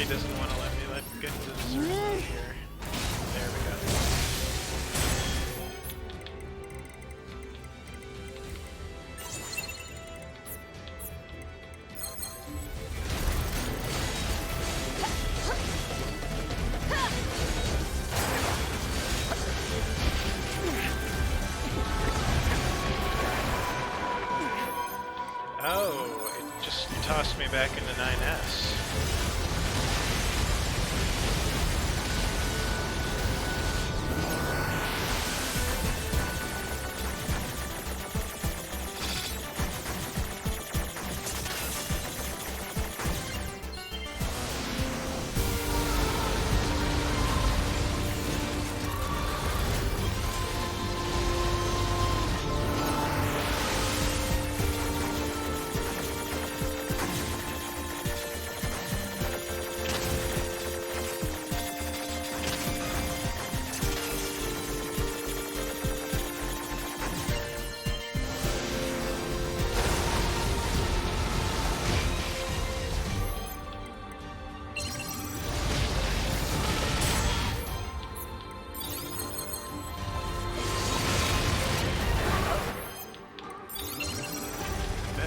Doesn't want to let me get into the circle here. There we go. Oh, it just tossed me back into 9S.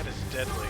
That is deadly.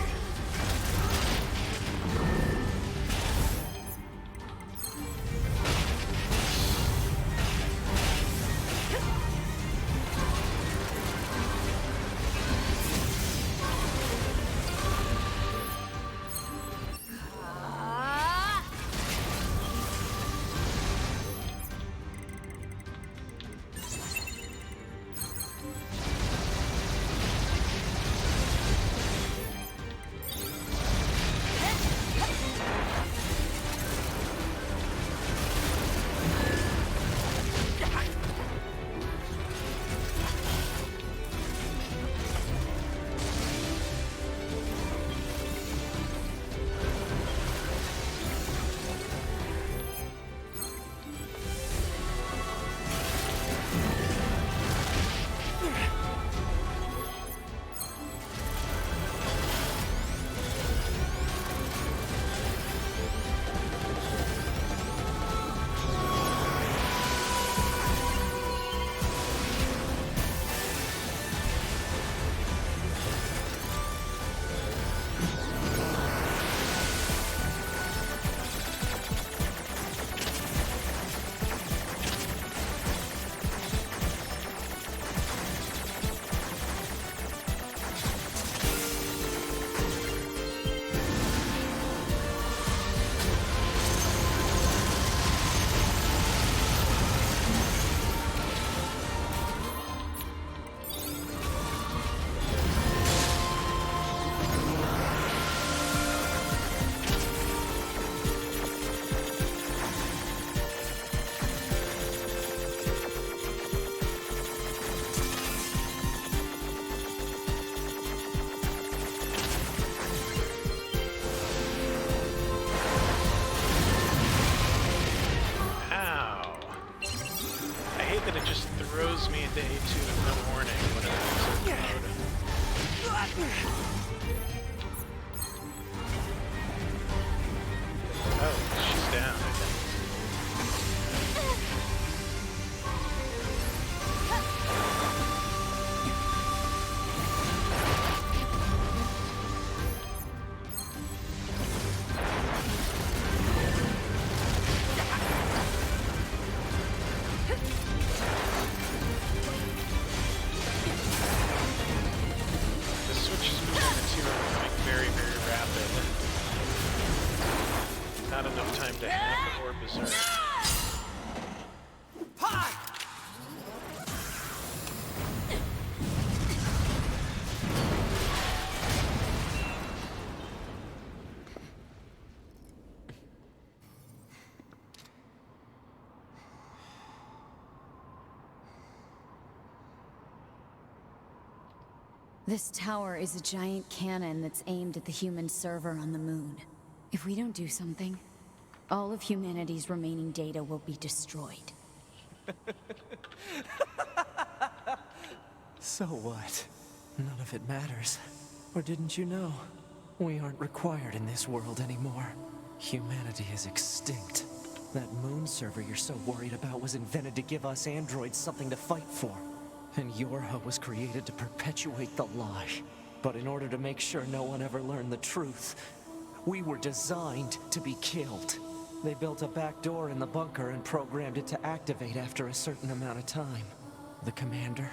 That it just throws me into A2 with no warning when it comes in mode. Oh, she's down, I think. Not enough time to hack or berserk. This tower is a giant cannon that's aimed at the human server on the moon. If we don't do something, all of humanity's remaining data will be destroyed. So what? None of it matters. Or didn't you know? We aren't required in this world anymore. Humanity is extinct. That moon server you're so worried about was invented to give us androids something to fight for. And Yorha was created to perpetuate the lie. But in order to make sure no one ever learned the truth, we were designed to be killed. They built a back door in the bunker and programmed it to activate after a certain amount of time. The commander,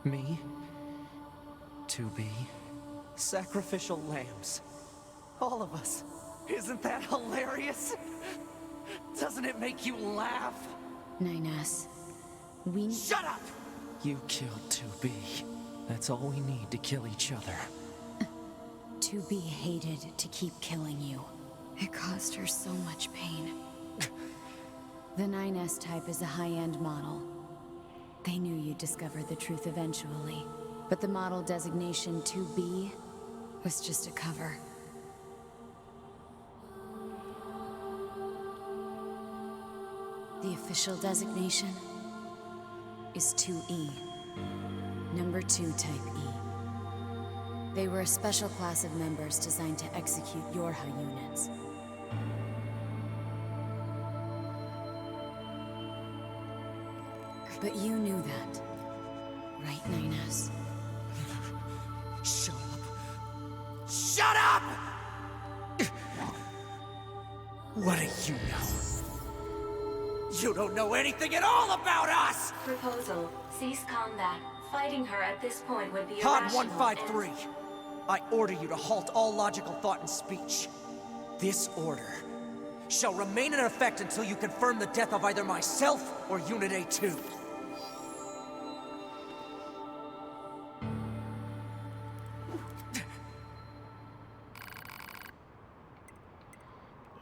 me, 2B, sacrificial lambs. All of us. Isn't that hilarious? Doesn't it make you laugh? 9S, we... Shut up! You killed 2B. That's all we need to kill each other. 2B hated to keep killing you. It caused her so much pain. The 9S type is a high-end model. They knew you'd discover the truth eventually. But the model designation 2B was just a cover. The official designation is 2E. Number 2 type E. They were a special class of members designed to execute Yorha units. But you knew that, right, 9S? Shut up. Shut up! What do you know? You don't know anything at all about us! Proposal. Cease combat. Fighting her at this point would be Pod irrational 153. I order you to halt all logical thought and speech. This order shall remain in effect until you confirm the death of either myself or Unit A2.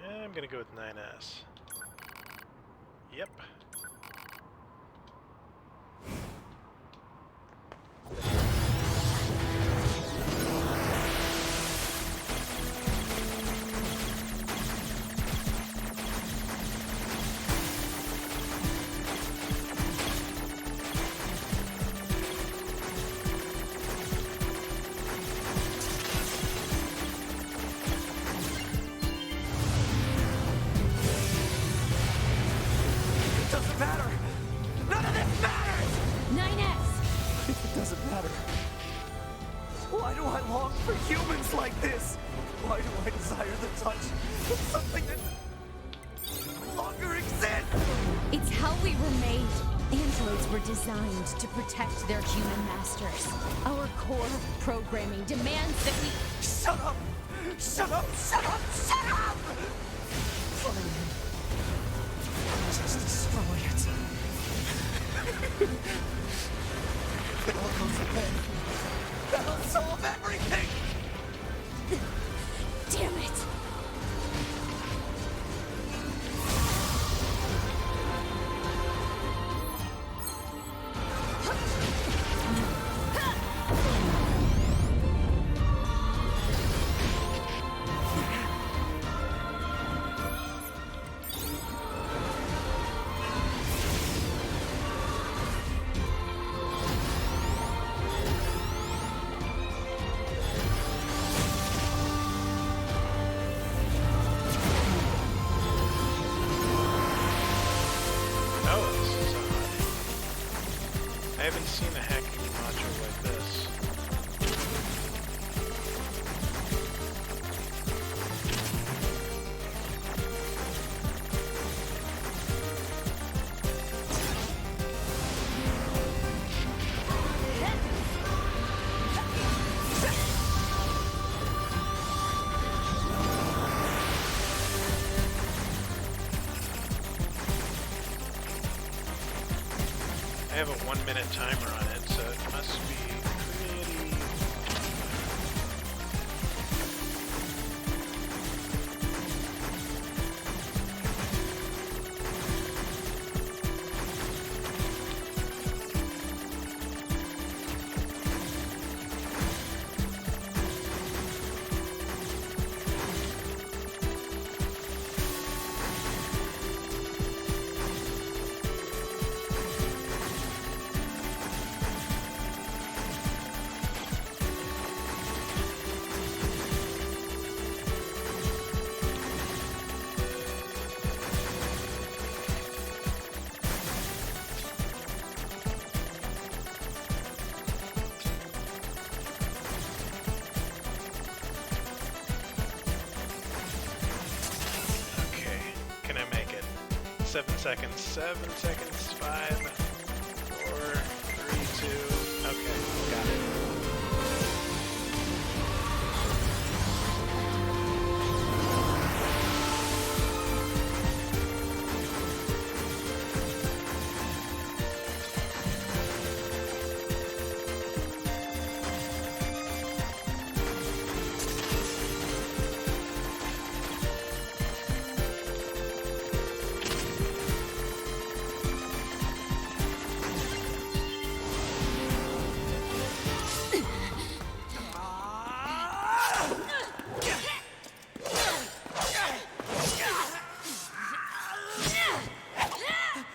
Yeah, I'm gonna go with 9S. Yep. It doesn't matter! None of this matters! 9S! It doesn't matter. Why do I long for humans like this? Why do I desire the touch of something that no longer exists? It's how we were made. Androids were designed to protect their human masters. Our core programming demands that we... Shut up! Shut up! Shut up! Shut up! Fine. Just destroy it. That'll close the pain. That'll solve everything! Damn it! Oh, this is odd. I haven't seen a hacking module like this. I have a 1-minute timer on it, so it must be pretty... Okay, can I make it? 7 seconds, 7 seconds, 5, 4, 3, 2, okay, got it.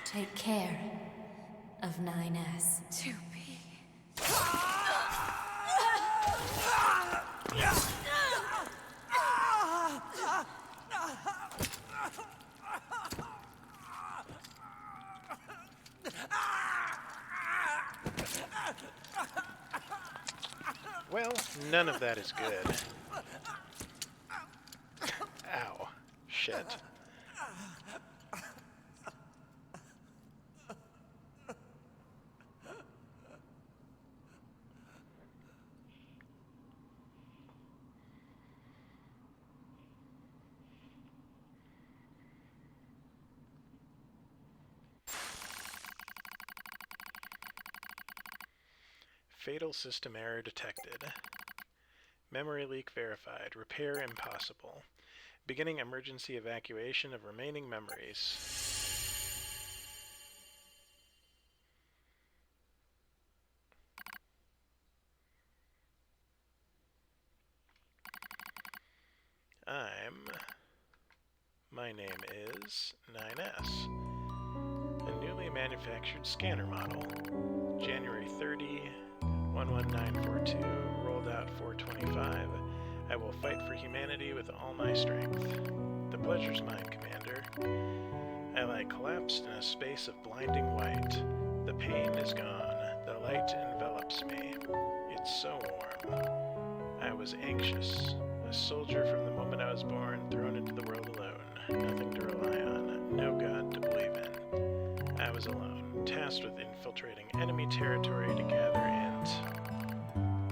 Take care of 9S. To be... Well, None of that is good. Ow. Shit. Fatal system error detected. Memory leak verified. Repair impossible. Beginning emergency evacuation of remaining memories. My name is 9S. A newly manufactured scanner model. January 30, 11942, rolled out 425. I will fight for humanity with all my strength. The pleasure's mine, Commander. I lie collapsed in a space of blinding white. The pain is gone. The light envelops me. It's so warm. I was anxious. A soldier from the moment I was born, thrown into the world alone. Nothing to rely on. No God to believe in. I was alone, tasked with infiltrating enemy territory to gather int.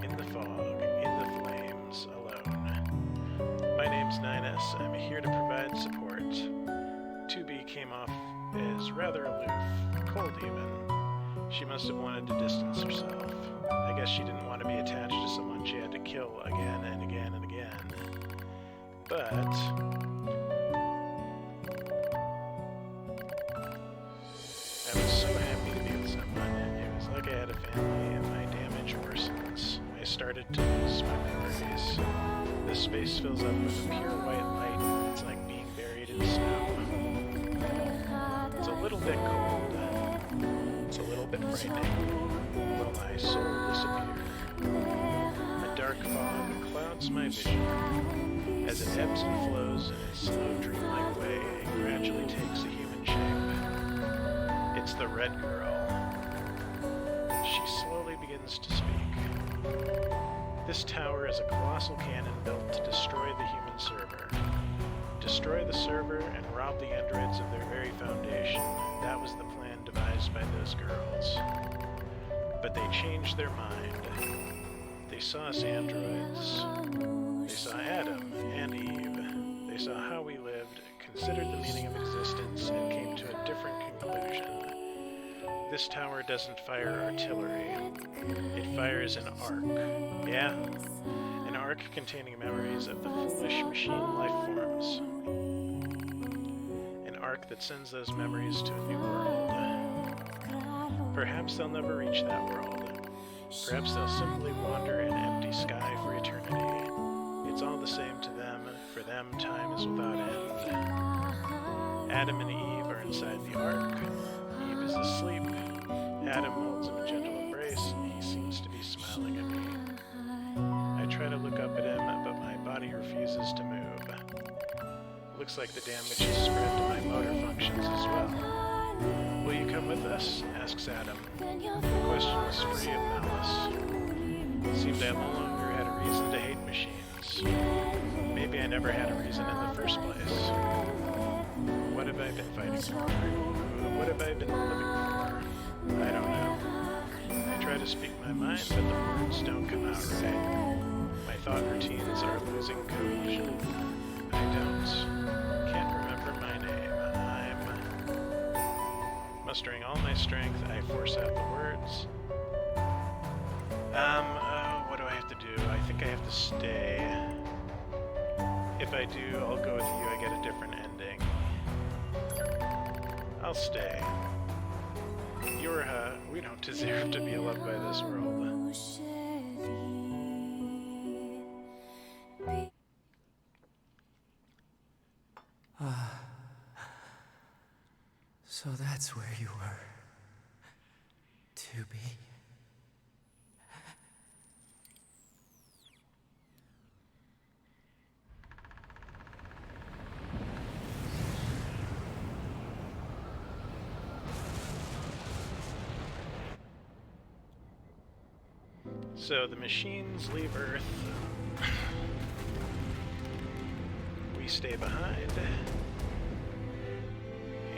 In the fog, in the flames, alone. My name's 9S. I'm here to provide support. 2B came off as rather aloof, cold even. She must have wanted to distance herself. I guess she didn't want to be attached to someone she had to kill again and again and again. But I was so happy to be with someone. It was like I had a family, and my damage worsens. I started to lose my memories. This space fills up with a pure white light. It's like being buried in snow. It's a little bit cold. It's a little bit frightening. Will my soul disappear? A dark fog clouds my vision. As it ebbs and flows in a slow, dreamlike way, it gradually takes a human shape. It's the Red Girl. She slowly begins to speak. This tower is a colossal cannon built to destroy the human server. Destroy the server and rob the androids of their very foundation. That was the plan devised by those girls. But they changed their mind. They saw us androids. They saw Adam and Eve. They saw how we lived, considered the meaning of existence, and came to a different conclusion. This tower doesn't fire artillery. It fires an arc. Yeah, an arc containing memories of the foolish machine life forms. An arc that sends those memories to a new world. Perhaps they'll never reach that world. Perhaps they'll simply wander in empty sky for eternity. It's all the same to them. For them, time is without end. Adam and Eve are inside the ark. Eve is asleep. Adam holds him in gentle embrace. He seems to be smiling at me. I try to look up at him, but my body refuses to move. Looks like the damage has spread to my motor functions as well. Will you come with us? Asks Adam. The question was free of malice. It seemed I no longer had a reason to hate machines. Maybe I never had a reason in the first place. What have I been fighting for? What have I been living for? I don't know. I try to speak my mind, but the words don't come out right. My thought routines are losing cohesion. I can't remember my name. Mustering all my strength, I force out the words. What do I have to do? I think I have to stay. If I do, I'll go with you. I get a different ending. I'll stay. We don't deserve to be loved by this world. So that's where you were. To be. So the machines leave Earth. We stay behind.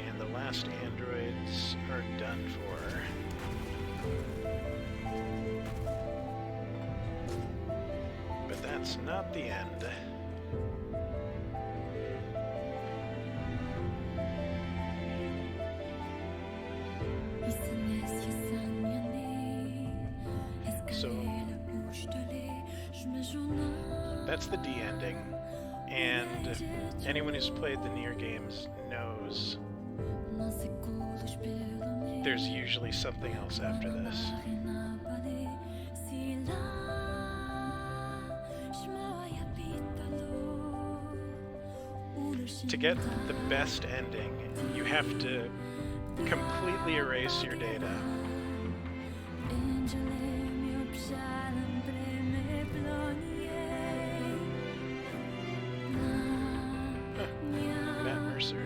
And the last androids are done for. But that's not the end. So that's the D ending, and anyone who's played the Nier games knows there's usually something else after this. To get the best ending, you have to completely erase your data. Matt Mercer.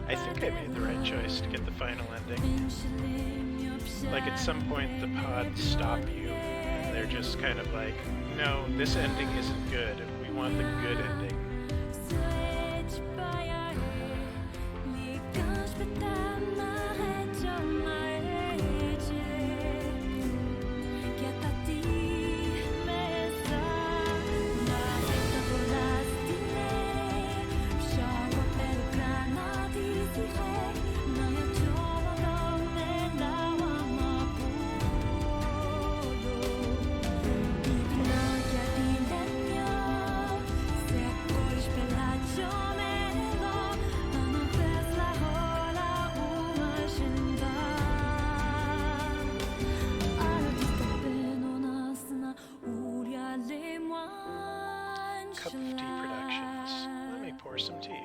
I think I made the right choice to get the final ending. Like, at some point the pods stop you, and they're just kind of like, no, this ending isn't good. We want the good ending. Cup of Tea Productions. Let me pour some tea.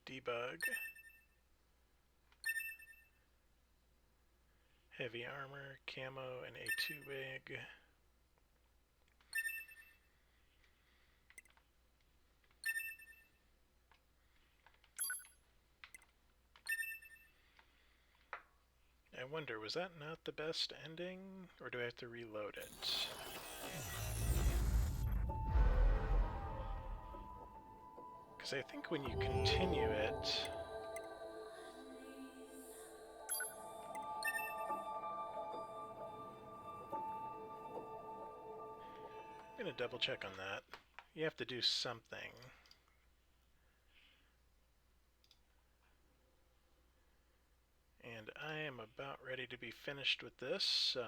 Debug. Heavy armor, camo, and A2 wig. I wonder, was that not the best ending? Or do I have to reload it? Because I think when you continue it... I'm going to double check on that. You have to do something. And I am about ready to be finished with this, so...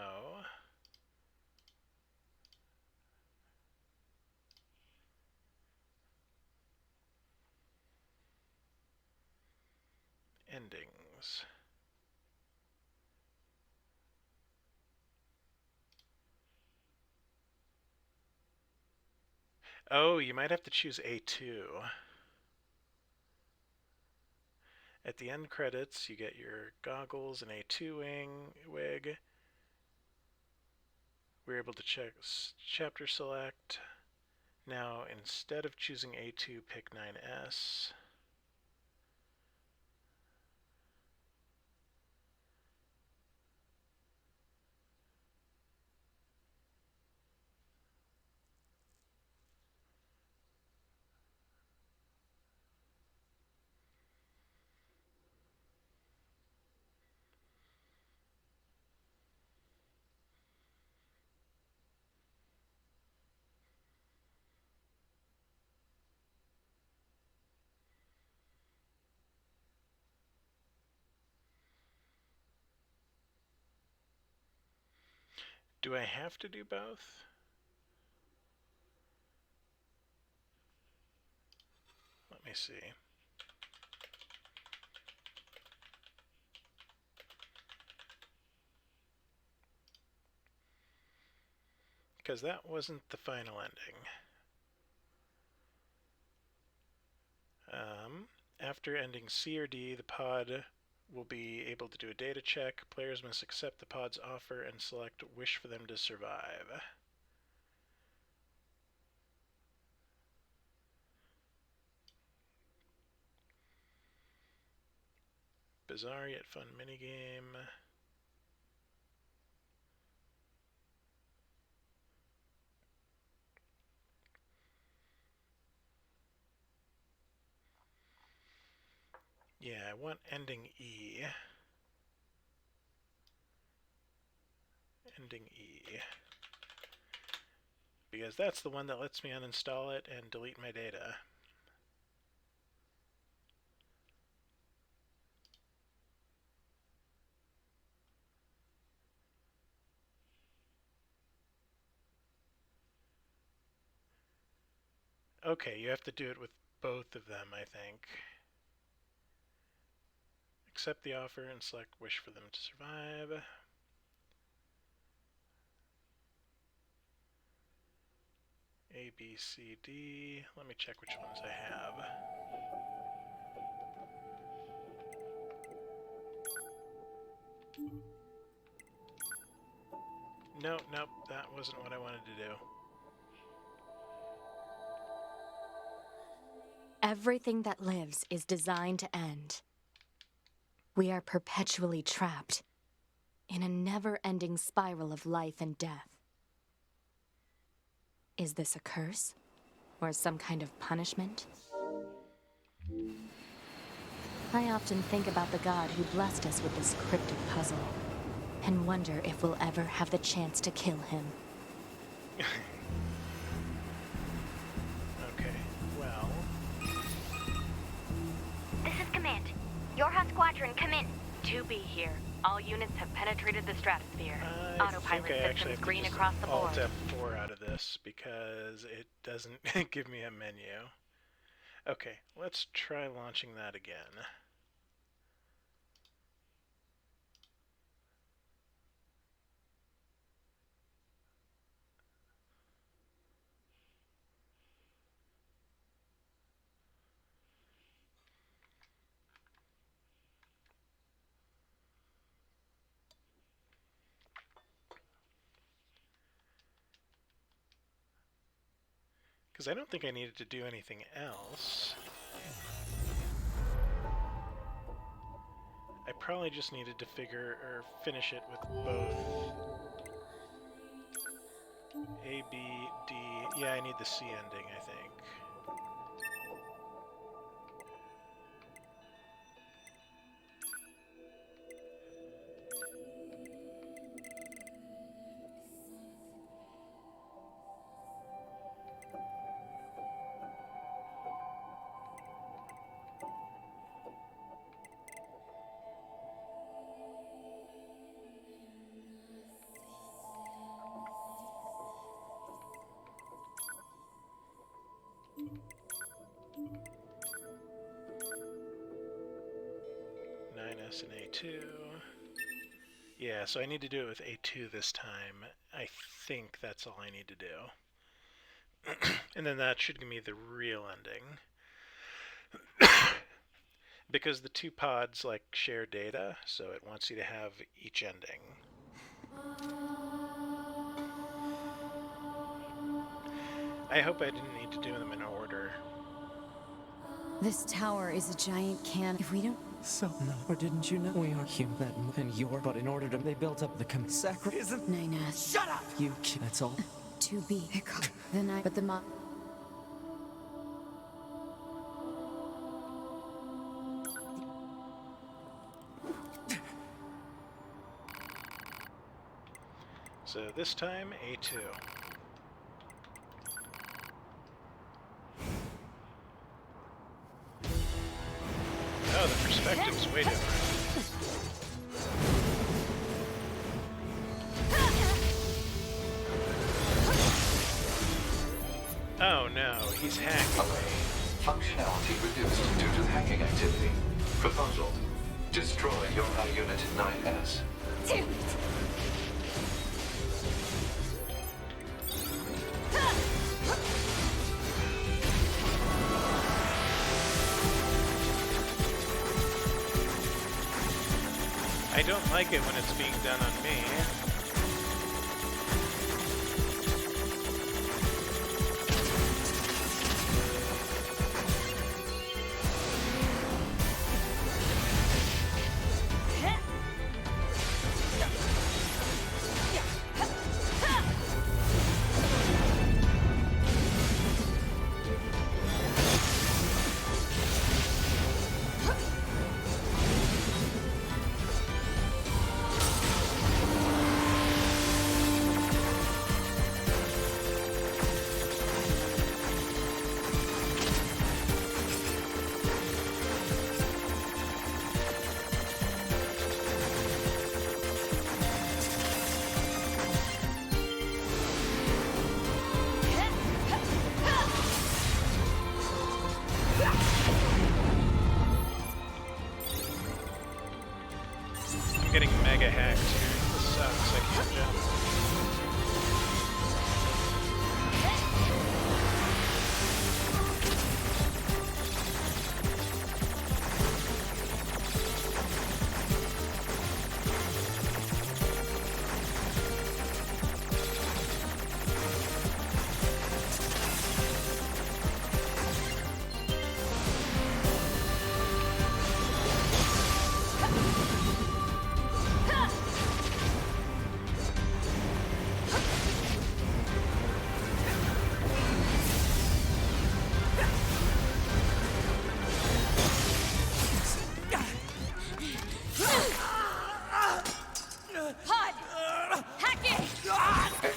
Endings. Oh, you might have to choose A2. At the end credits, you get your goggles and A2 wig. We're able to check chapter select. Now, instead of choosing A2, pick 9S. Do I have to do both? Let me see. Because that wasn't the final ending. After ending C or D, the pod will be able to do a data check. Players must accept the pod's offer and select Wish for them to survive. Bizarre yet fun minigame. Yeah, I want ending E. Ending E. Because that's the one that lets me uninstall it and delete my data. Okay, you have to do it with both of them, I think. Accept the offer and select Wish for them to survive. A, B, C, D. Let me check which ones I have. Nope, that wasn't what I wanted to do. Everything that lives is designed to end. We are perpetually trapped. in a never-ending spiral of life and death. Is this a curse? Or some kind of punishment? I often think about the god who blessed us with this cryptic puzzle, and wonder if we'll ever have the chance to kill him. Okay, well... This is Command. Yorha Squadron, come in. 2B here. All units have penetrated the stratosphere. Autopilot think I actually systems have to green just across the board. Alt F4 out of this because it doesn't give me a menu. Okay, let's try launching that again. Because I don't think I needed to do anything else. I probably just needed to finish it with both A, B, D. Yeah, I need the C ending, I think. And A2. Yeah, so I need to do it with A2 this time. I think that's all I need to do. And then that should give me the real ending. Because the two pods like share data, so it wants you to have each ending. I hope I didn't need to do them in order. This tower is a giant can. If we don't... So, no, or didn't you know we are human and you're, but in order to, they built up the sacri- isn't... 9S. Shut up! You that's all. 2B. The 9... But the mo... So this time, A2. Oh, the perspective's way different. Oh no, he's hacking. Alert. Functionality reduced due to hacking activity. Proposal. Destroy Yorha Unit 9S. I don't like it when it's being done on me.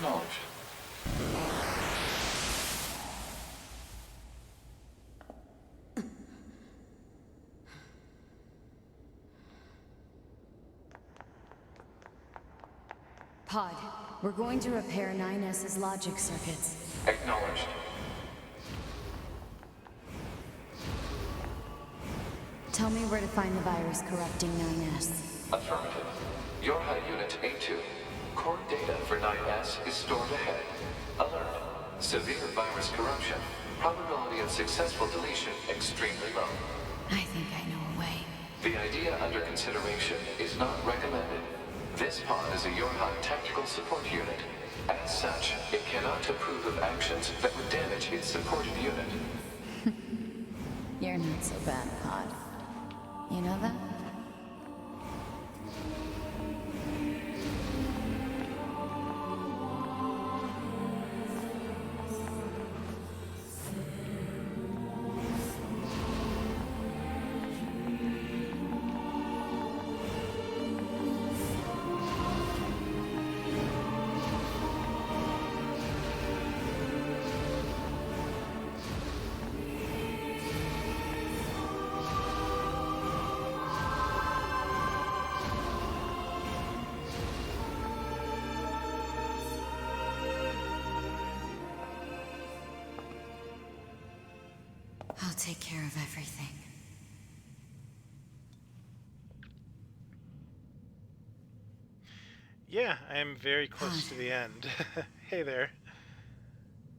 Acknowledged. Pod, we're going to repair 9S's logic circuits. Acknowledged. Tell me where to find the virus corrupting 9S. Affirmative. Your HUD Unit A2. Core data for 9S is stored ahead. Alert. Severe virus corruption. Probability of successful deletion extremely low. I think I know a way. The idea under consideration is not recommended. This pod is a Yorhut tactical support unit. As such, it cannot approve of actions that would damage its supported unit. You're not so bad, Pod. You know that? I'll take care of everything. Yeah, I'm very close to the end. Hey there.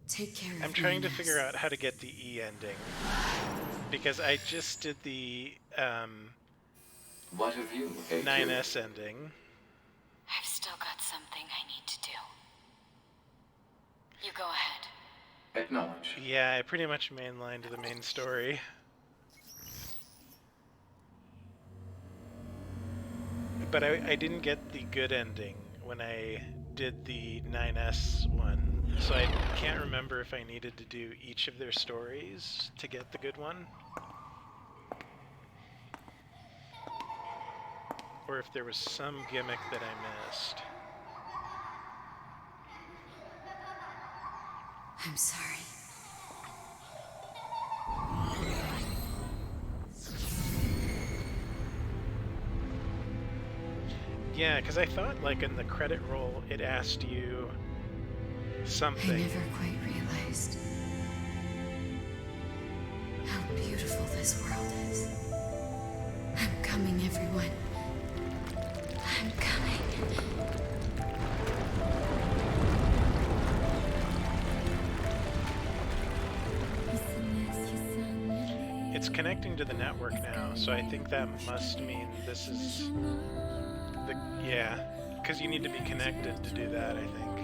Take care of I'm trying to 9S. figure out how to get the E ending. Because I just did the What have you, A2? 9S ending. I've still got something I need to do. You go ahead. Acknowledged. Yeah, I pretty much mainlined the main story. But I didn't get the good ending when I did the 9S one, so I can't remember if I needed to do each of their stories to get the good one. Or if there was some gimmick that I missed. I'm sorry. Yeah, because I thought, like, in the credit roll, it asked you I something. never quite realized how beautiful this world is. I'm coming, everyone. I'm coming. It's connecting to the network now, so I think that must mean this is the, yeah, because you need to be connected to do that, I think.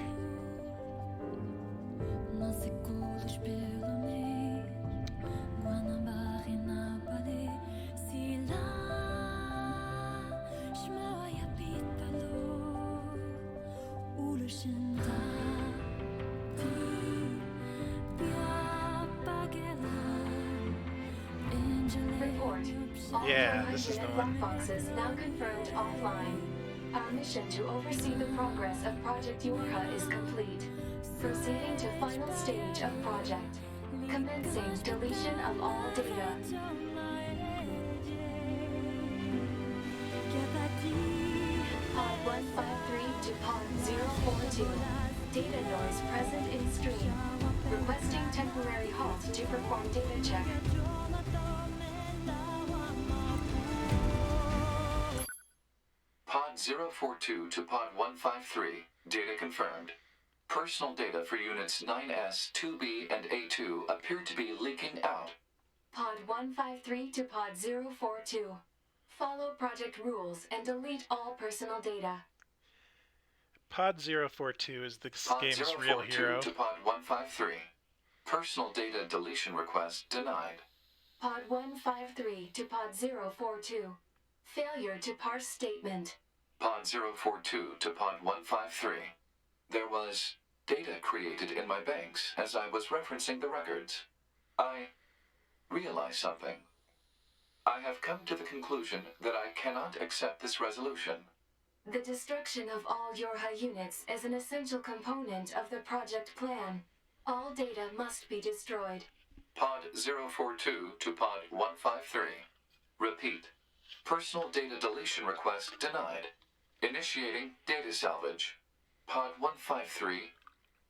Report. All Yeah, Yorha this is the unit one. lockboxes now confirmed offline. Our mission to oversee the progress of Project Yorha is complete. Proceeding to final stage of project. Commencing deletion of all data. Pod 153 to Pod 042. Data noise present in stream. Requesting temporary halt to perform data check. Pod 042 to Pod 153. Data confirmed. Personal data for units 9S, 2B, and A2 appear to be leaking out. Pod 153 to Pod 042. Follow project rules and delete all personal data. Pod 042 is this Pod game's 042 real hero. to Pod 153. Personal data deletion request denied. Pod 153 to Pod 042. Failure to parse statement. Pod 042 to Pod 153. There was data created in my banks as I was referencing the records. I realized something. I have come to the conclusion that I cannot accept this resolution. The destruction of all Yorha units is an essential component of the project plan. All data must be destroyed. Pod 042 to Pod 153. Repeat. Personal data deletion request denied. Initiating data salvage. Pod 153.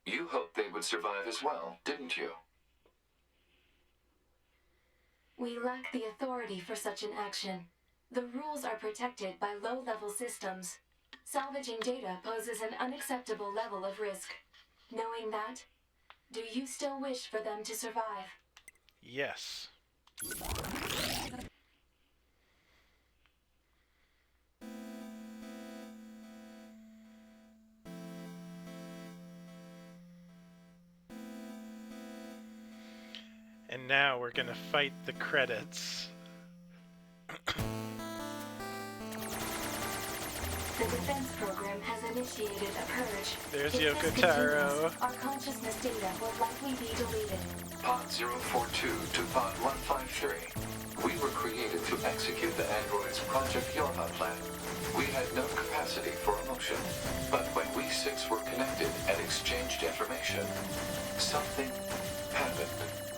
You hoped they would survive as well, didn't you? We lack the authority for such an action. The rules are protected by low-level systems. Salvaging data poses an unacceptable level of risk. Knowing that, do you still wish for them to survive? Yes. And now we're gonna fight the credits. The defense program has initiated a purge. There's If Yoko this Taro. continues, our consciousness data will likely be deleted. Pod 042 to Pod 153. We were created to execute the android's Project Yorha plan. We had no capacity for emotion, but when we six were connected and exchanged information, something happened.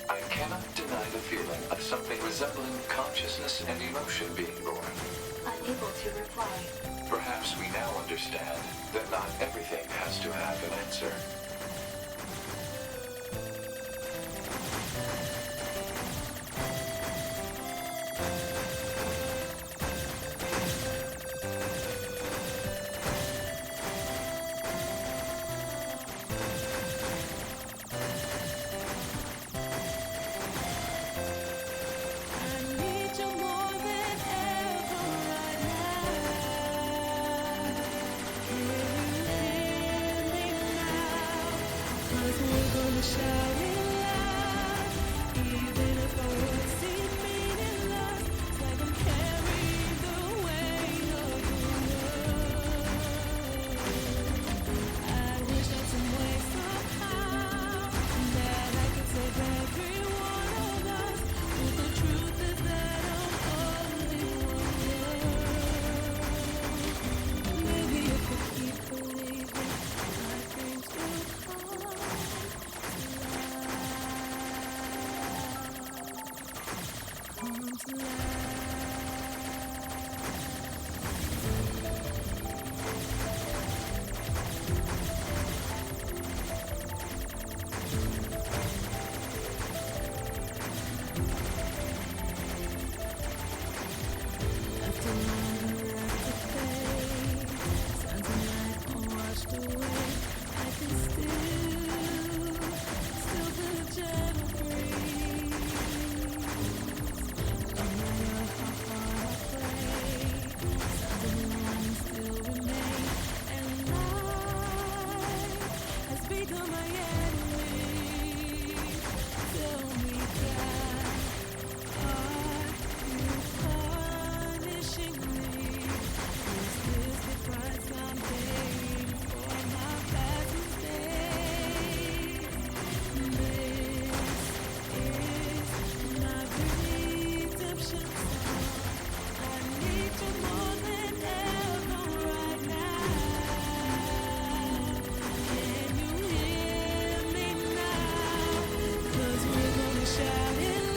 I cannot deny the feeling of something resembling consciousness and emotion being born. Unable to reply. Perhaps we now understand that not everything has to have an answer. Shout it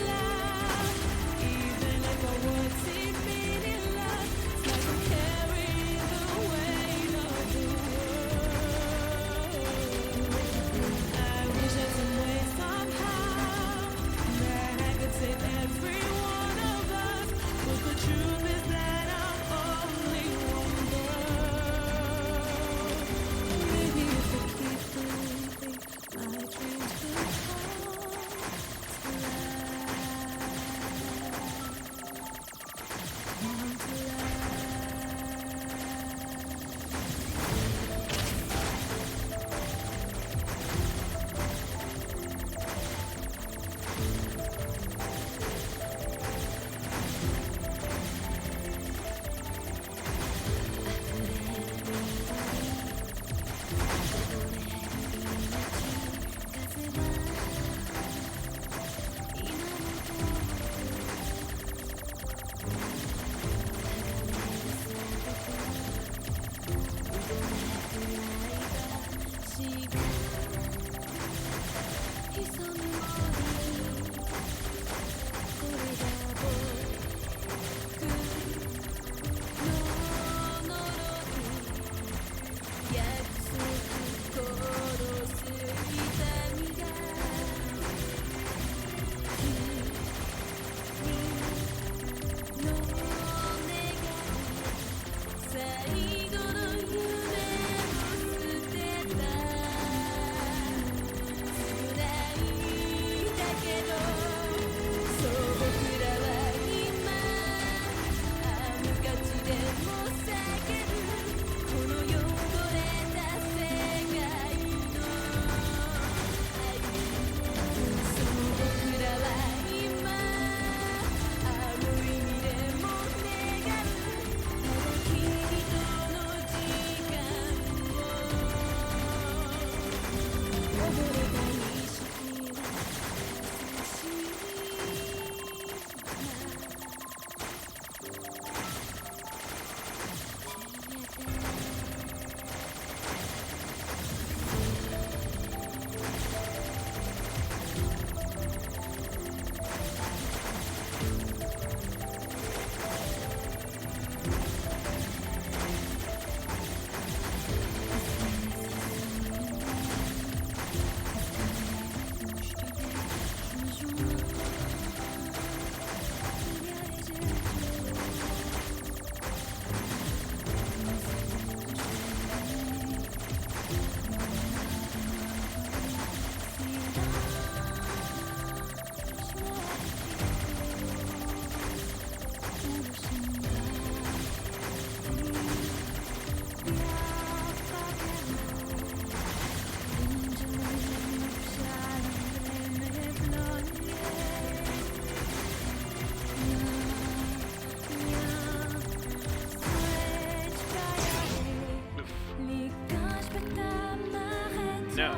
No.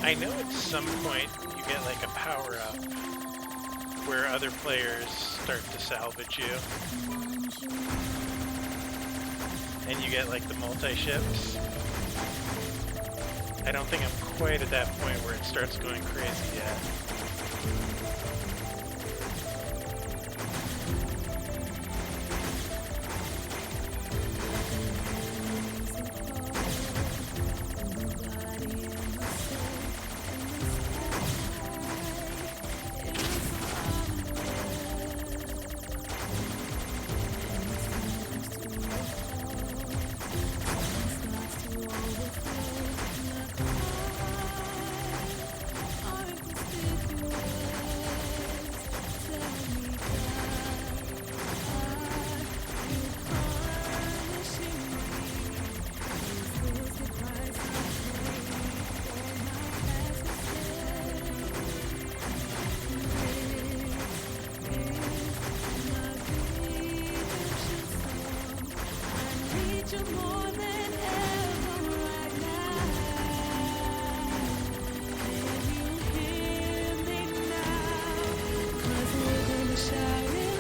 I know at some point you get like a power-up where other players start to salvage you. And you get like the multi-ships. I don't think I'm quite at that point where it starts going crazy yet.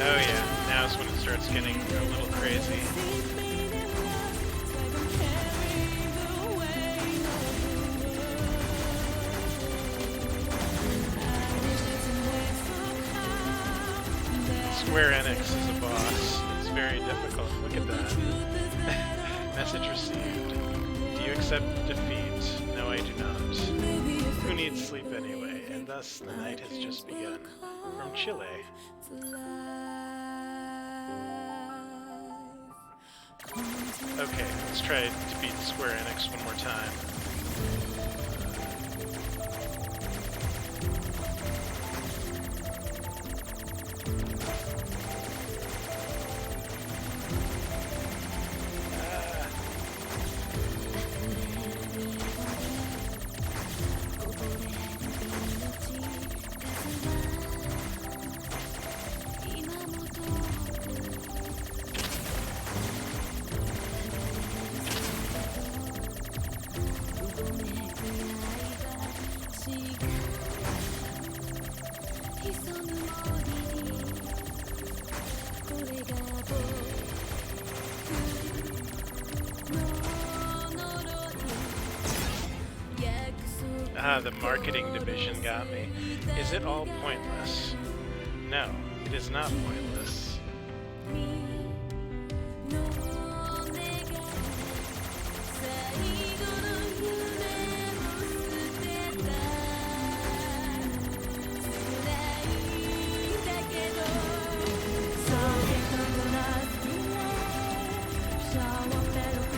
Oh yeah, now's when it starts getting a little crazy. Square Enix is a boss. It's very difficult. Look at that. Message received. Do you accept defeat? No, I do not. Who needs sleep anyway? And thus the night has just begun. From Chile. Okay, let's try to beat Square Enix one more time. The marketing division got me. Is it all pointless? No, it is not pointless.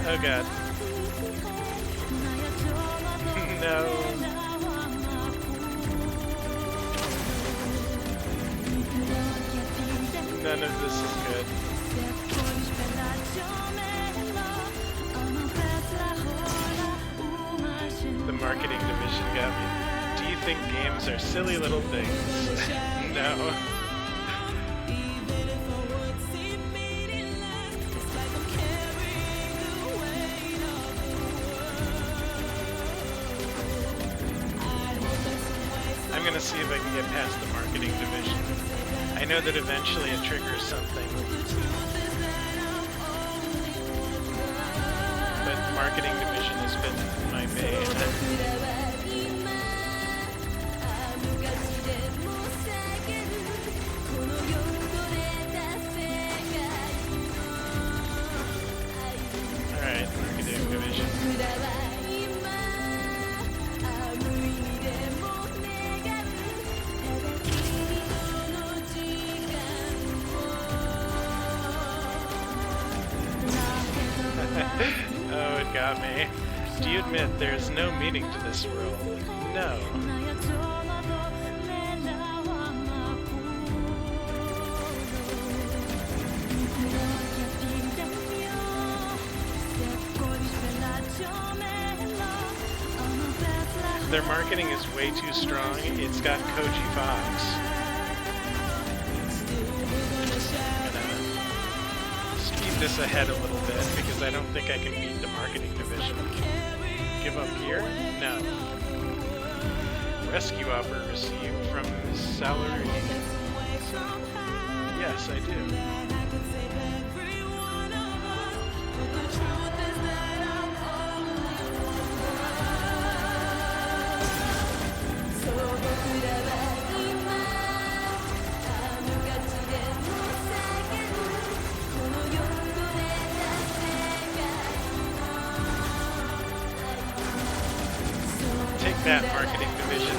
Oh god. No. None of this is good. The marketing division got me. Do you think games are silly little things? No. I'm gonna see if I can get past the marketing division. I know that eventually it triggers something. But marketing division has been my main. Alright, marketing division. got me. Do you admit there's no meaning to this world? No. Their marketing is way too strong. It's got Koji Fox. Just keep this ahead a little bit because I don't think I can beat the marketing division. Give up here? No. Rescue offer received from salary. Yes, I do. Take that, marketing division.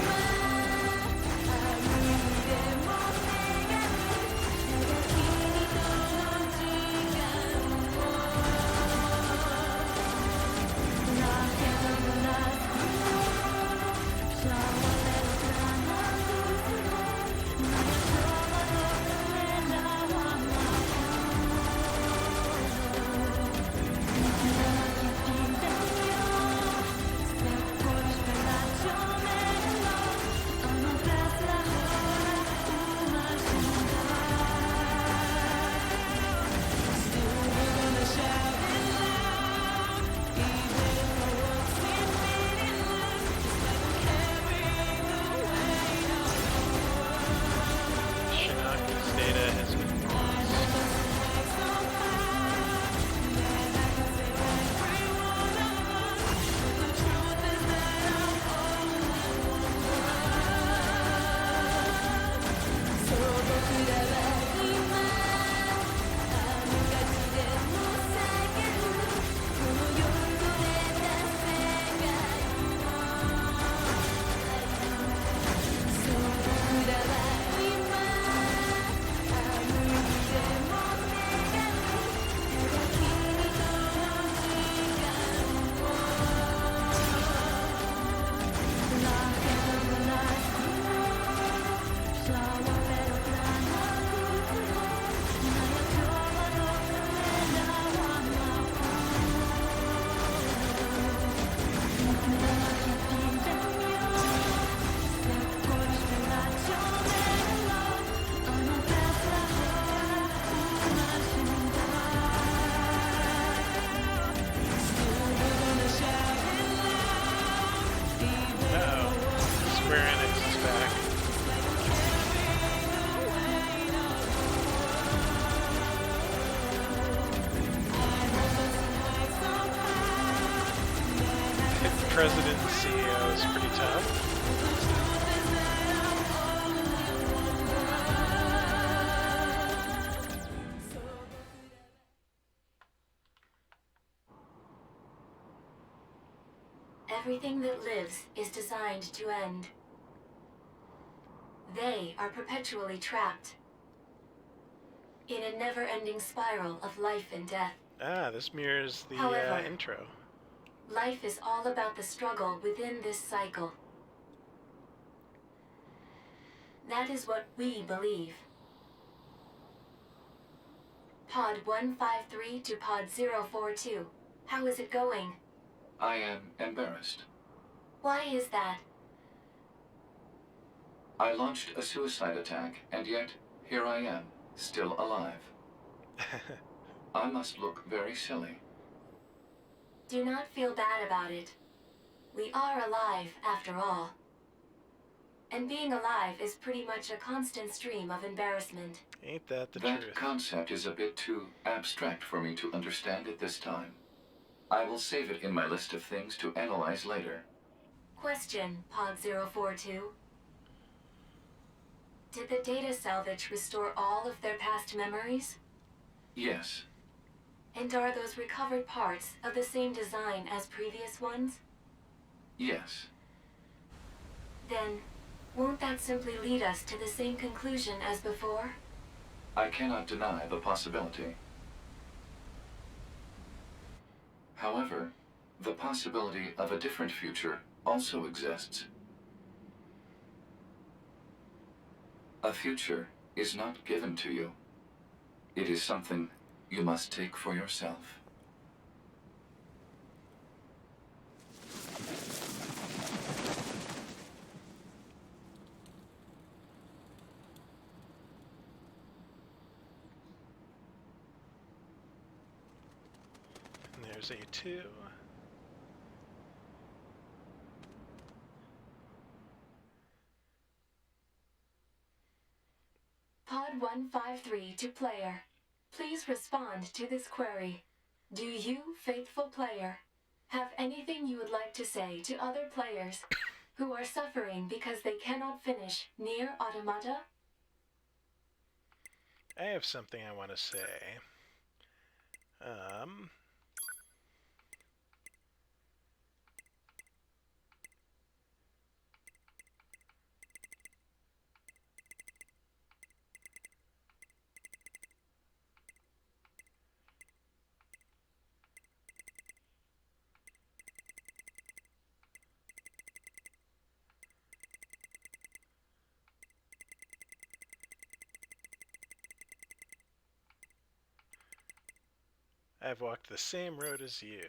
President and CEO is pretty tough. Everything that lives is designed to end. They are perpetually trapped in a never-ending spiral of life and death. Ah, this mirrors the However, intro. Life is all about the struggle within this cycle. That is what we believe. Pod 153 to Pod 042. How is it going? I am embarrassed. Why is that? I launched a suicide attack, and yet here I am, still alive. I must look very silly. Do not feel bad about it. We are alive, after all. And being alive is pretty much a constant stream of embarrassment. Ain't that the That truth? concept is a bit too abstract for me to understand at this time. I will save it in my list of things to analyze later. Question, Pod 042. Did the data salvage restore all of their past memories? Yes. And are those recovered parts of the same design as previous ones? Yes. Then, won't that simply lead us to the same conclusion as before? I cannot deny the possibility. However, the possibility of a different future also exists. A future is not given to you. It is something you must take for yourself. And there's A2. Pod 153 to player. Please respond to this query. Do you, faithful player, have anything you would like to say to other players who are suffering because they cannot finish Nier Automata? I have something I want to say. I've walked the same road as you.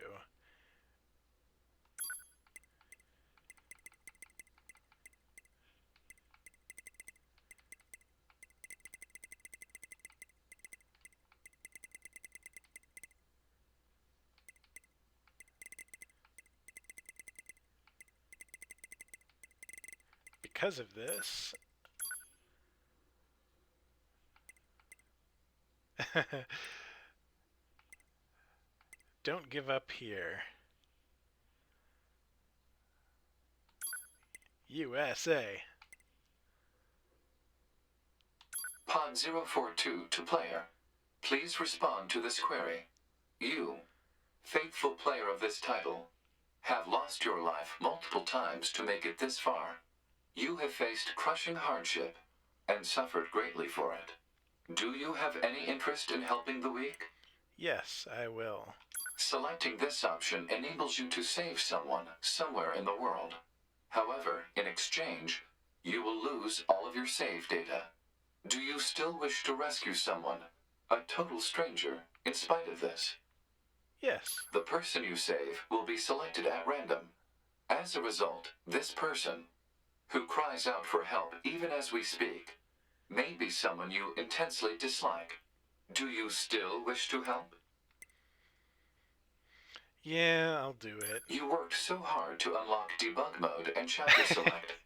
Because of this, don't give up here. USA. Pod 042 to player. Please respond to this query. You, faithful player of this title, have lost your life multiple times to make it this far. You have faced crushing hardship and suffered greatly for it. Do you have any interest in helping the weak? Yes, I will. Selecting this option enables you to save someone somewhere in the world. However, in exchange, you will lose all of your save data. Do you still wish to rescue someone, a total stranger, in spite of this? Yes. The person you save will be selected at random. As a result, this person, who cries out for help even as we speak, may be someone you intensely dislike. Do you still wish to help? Yeah, I'll do it. You worked so hard to unlock debug mode and chapter select,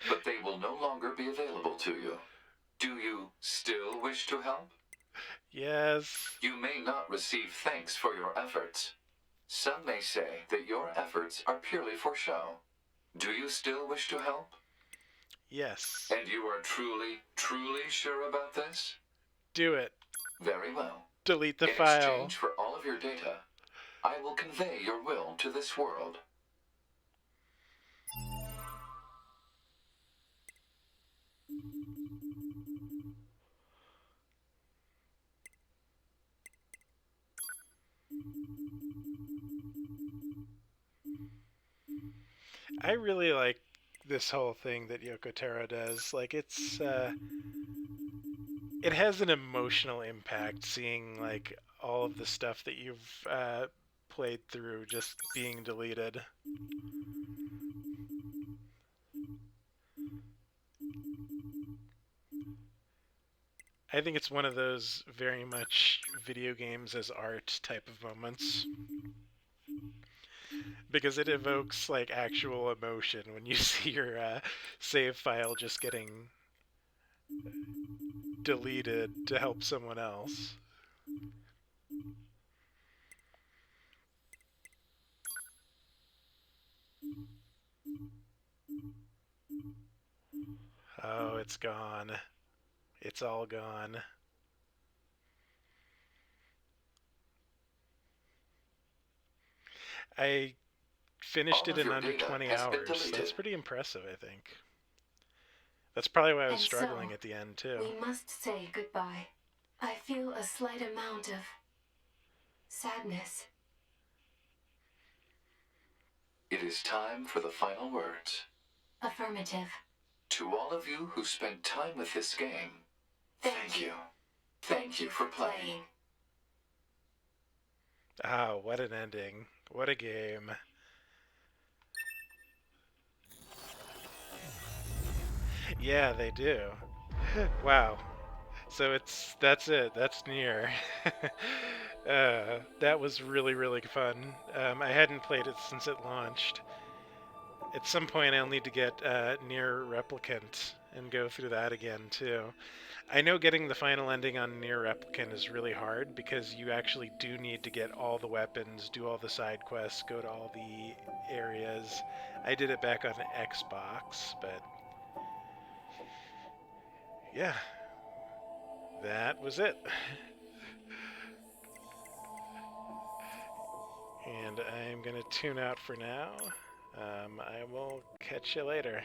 but they will no longer be available to you. Do you still wish to help? Yes. You may not receive thanks for your efforts. Some may say that your efforts are purely for show. Do you still wish to help? Yes. And you are truly, truly sure about this? Do it. Very well. Delete the In file. exchange for all of your data, I will convey your will to this world. I really like this whole thing that Yoko Taro does. Like, it has an emotional impact seeing, like, all of the stuff that you've played through just being deleted. I think it's one of those very much video games as art type of moments. Because it evokes, like, actual emotion when you see your save file just getting deleted to help someone else. Oh, it's gone. It's all gone. I finished it in under 20 hours. That's pretty impressive, I think. That's probably why I was struggling at the end, too. We must say goodbye. I feel a slight amount of sadness. is time for the final words. Affirmative. To all of you who spent time with this game, thank you. Thank you for playing. Ah, what an ending. What a game. Yeah, they do. Wow. So that's it. That's Nier. That was really, really fun. I hadn't played it since it launched. At some point, I'll need to get Nier Replicant and go through that again, too. I know getting the final ending on Nier Replicant is really hard because you actually do need to get all the weapons, do all the side quests, go to all the areas. I did it back on Xbox, but yeah, that was it. And I'm going to tune out for now. I will catch you later.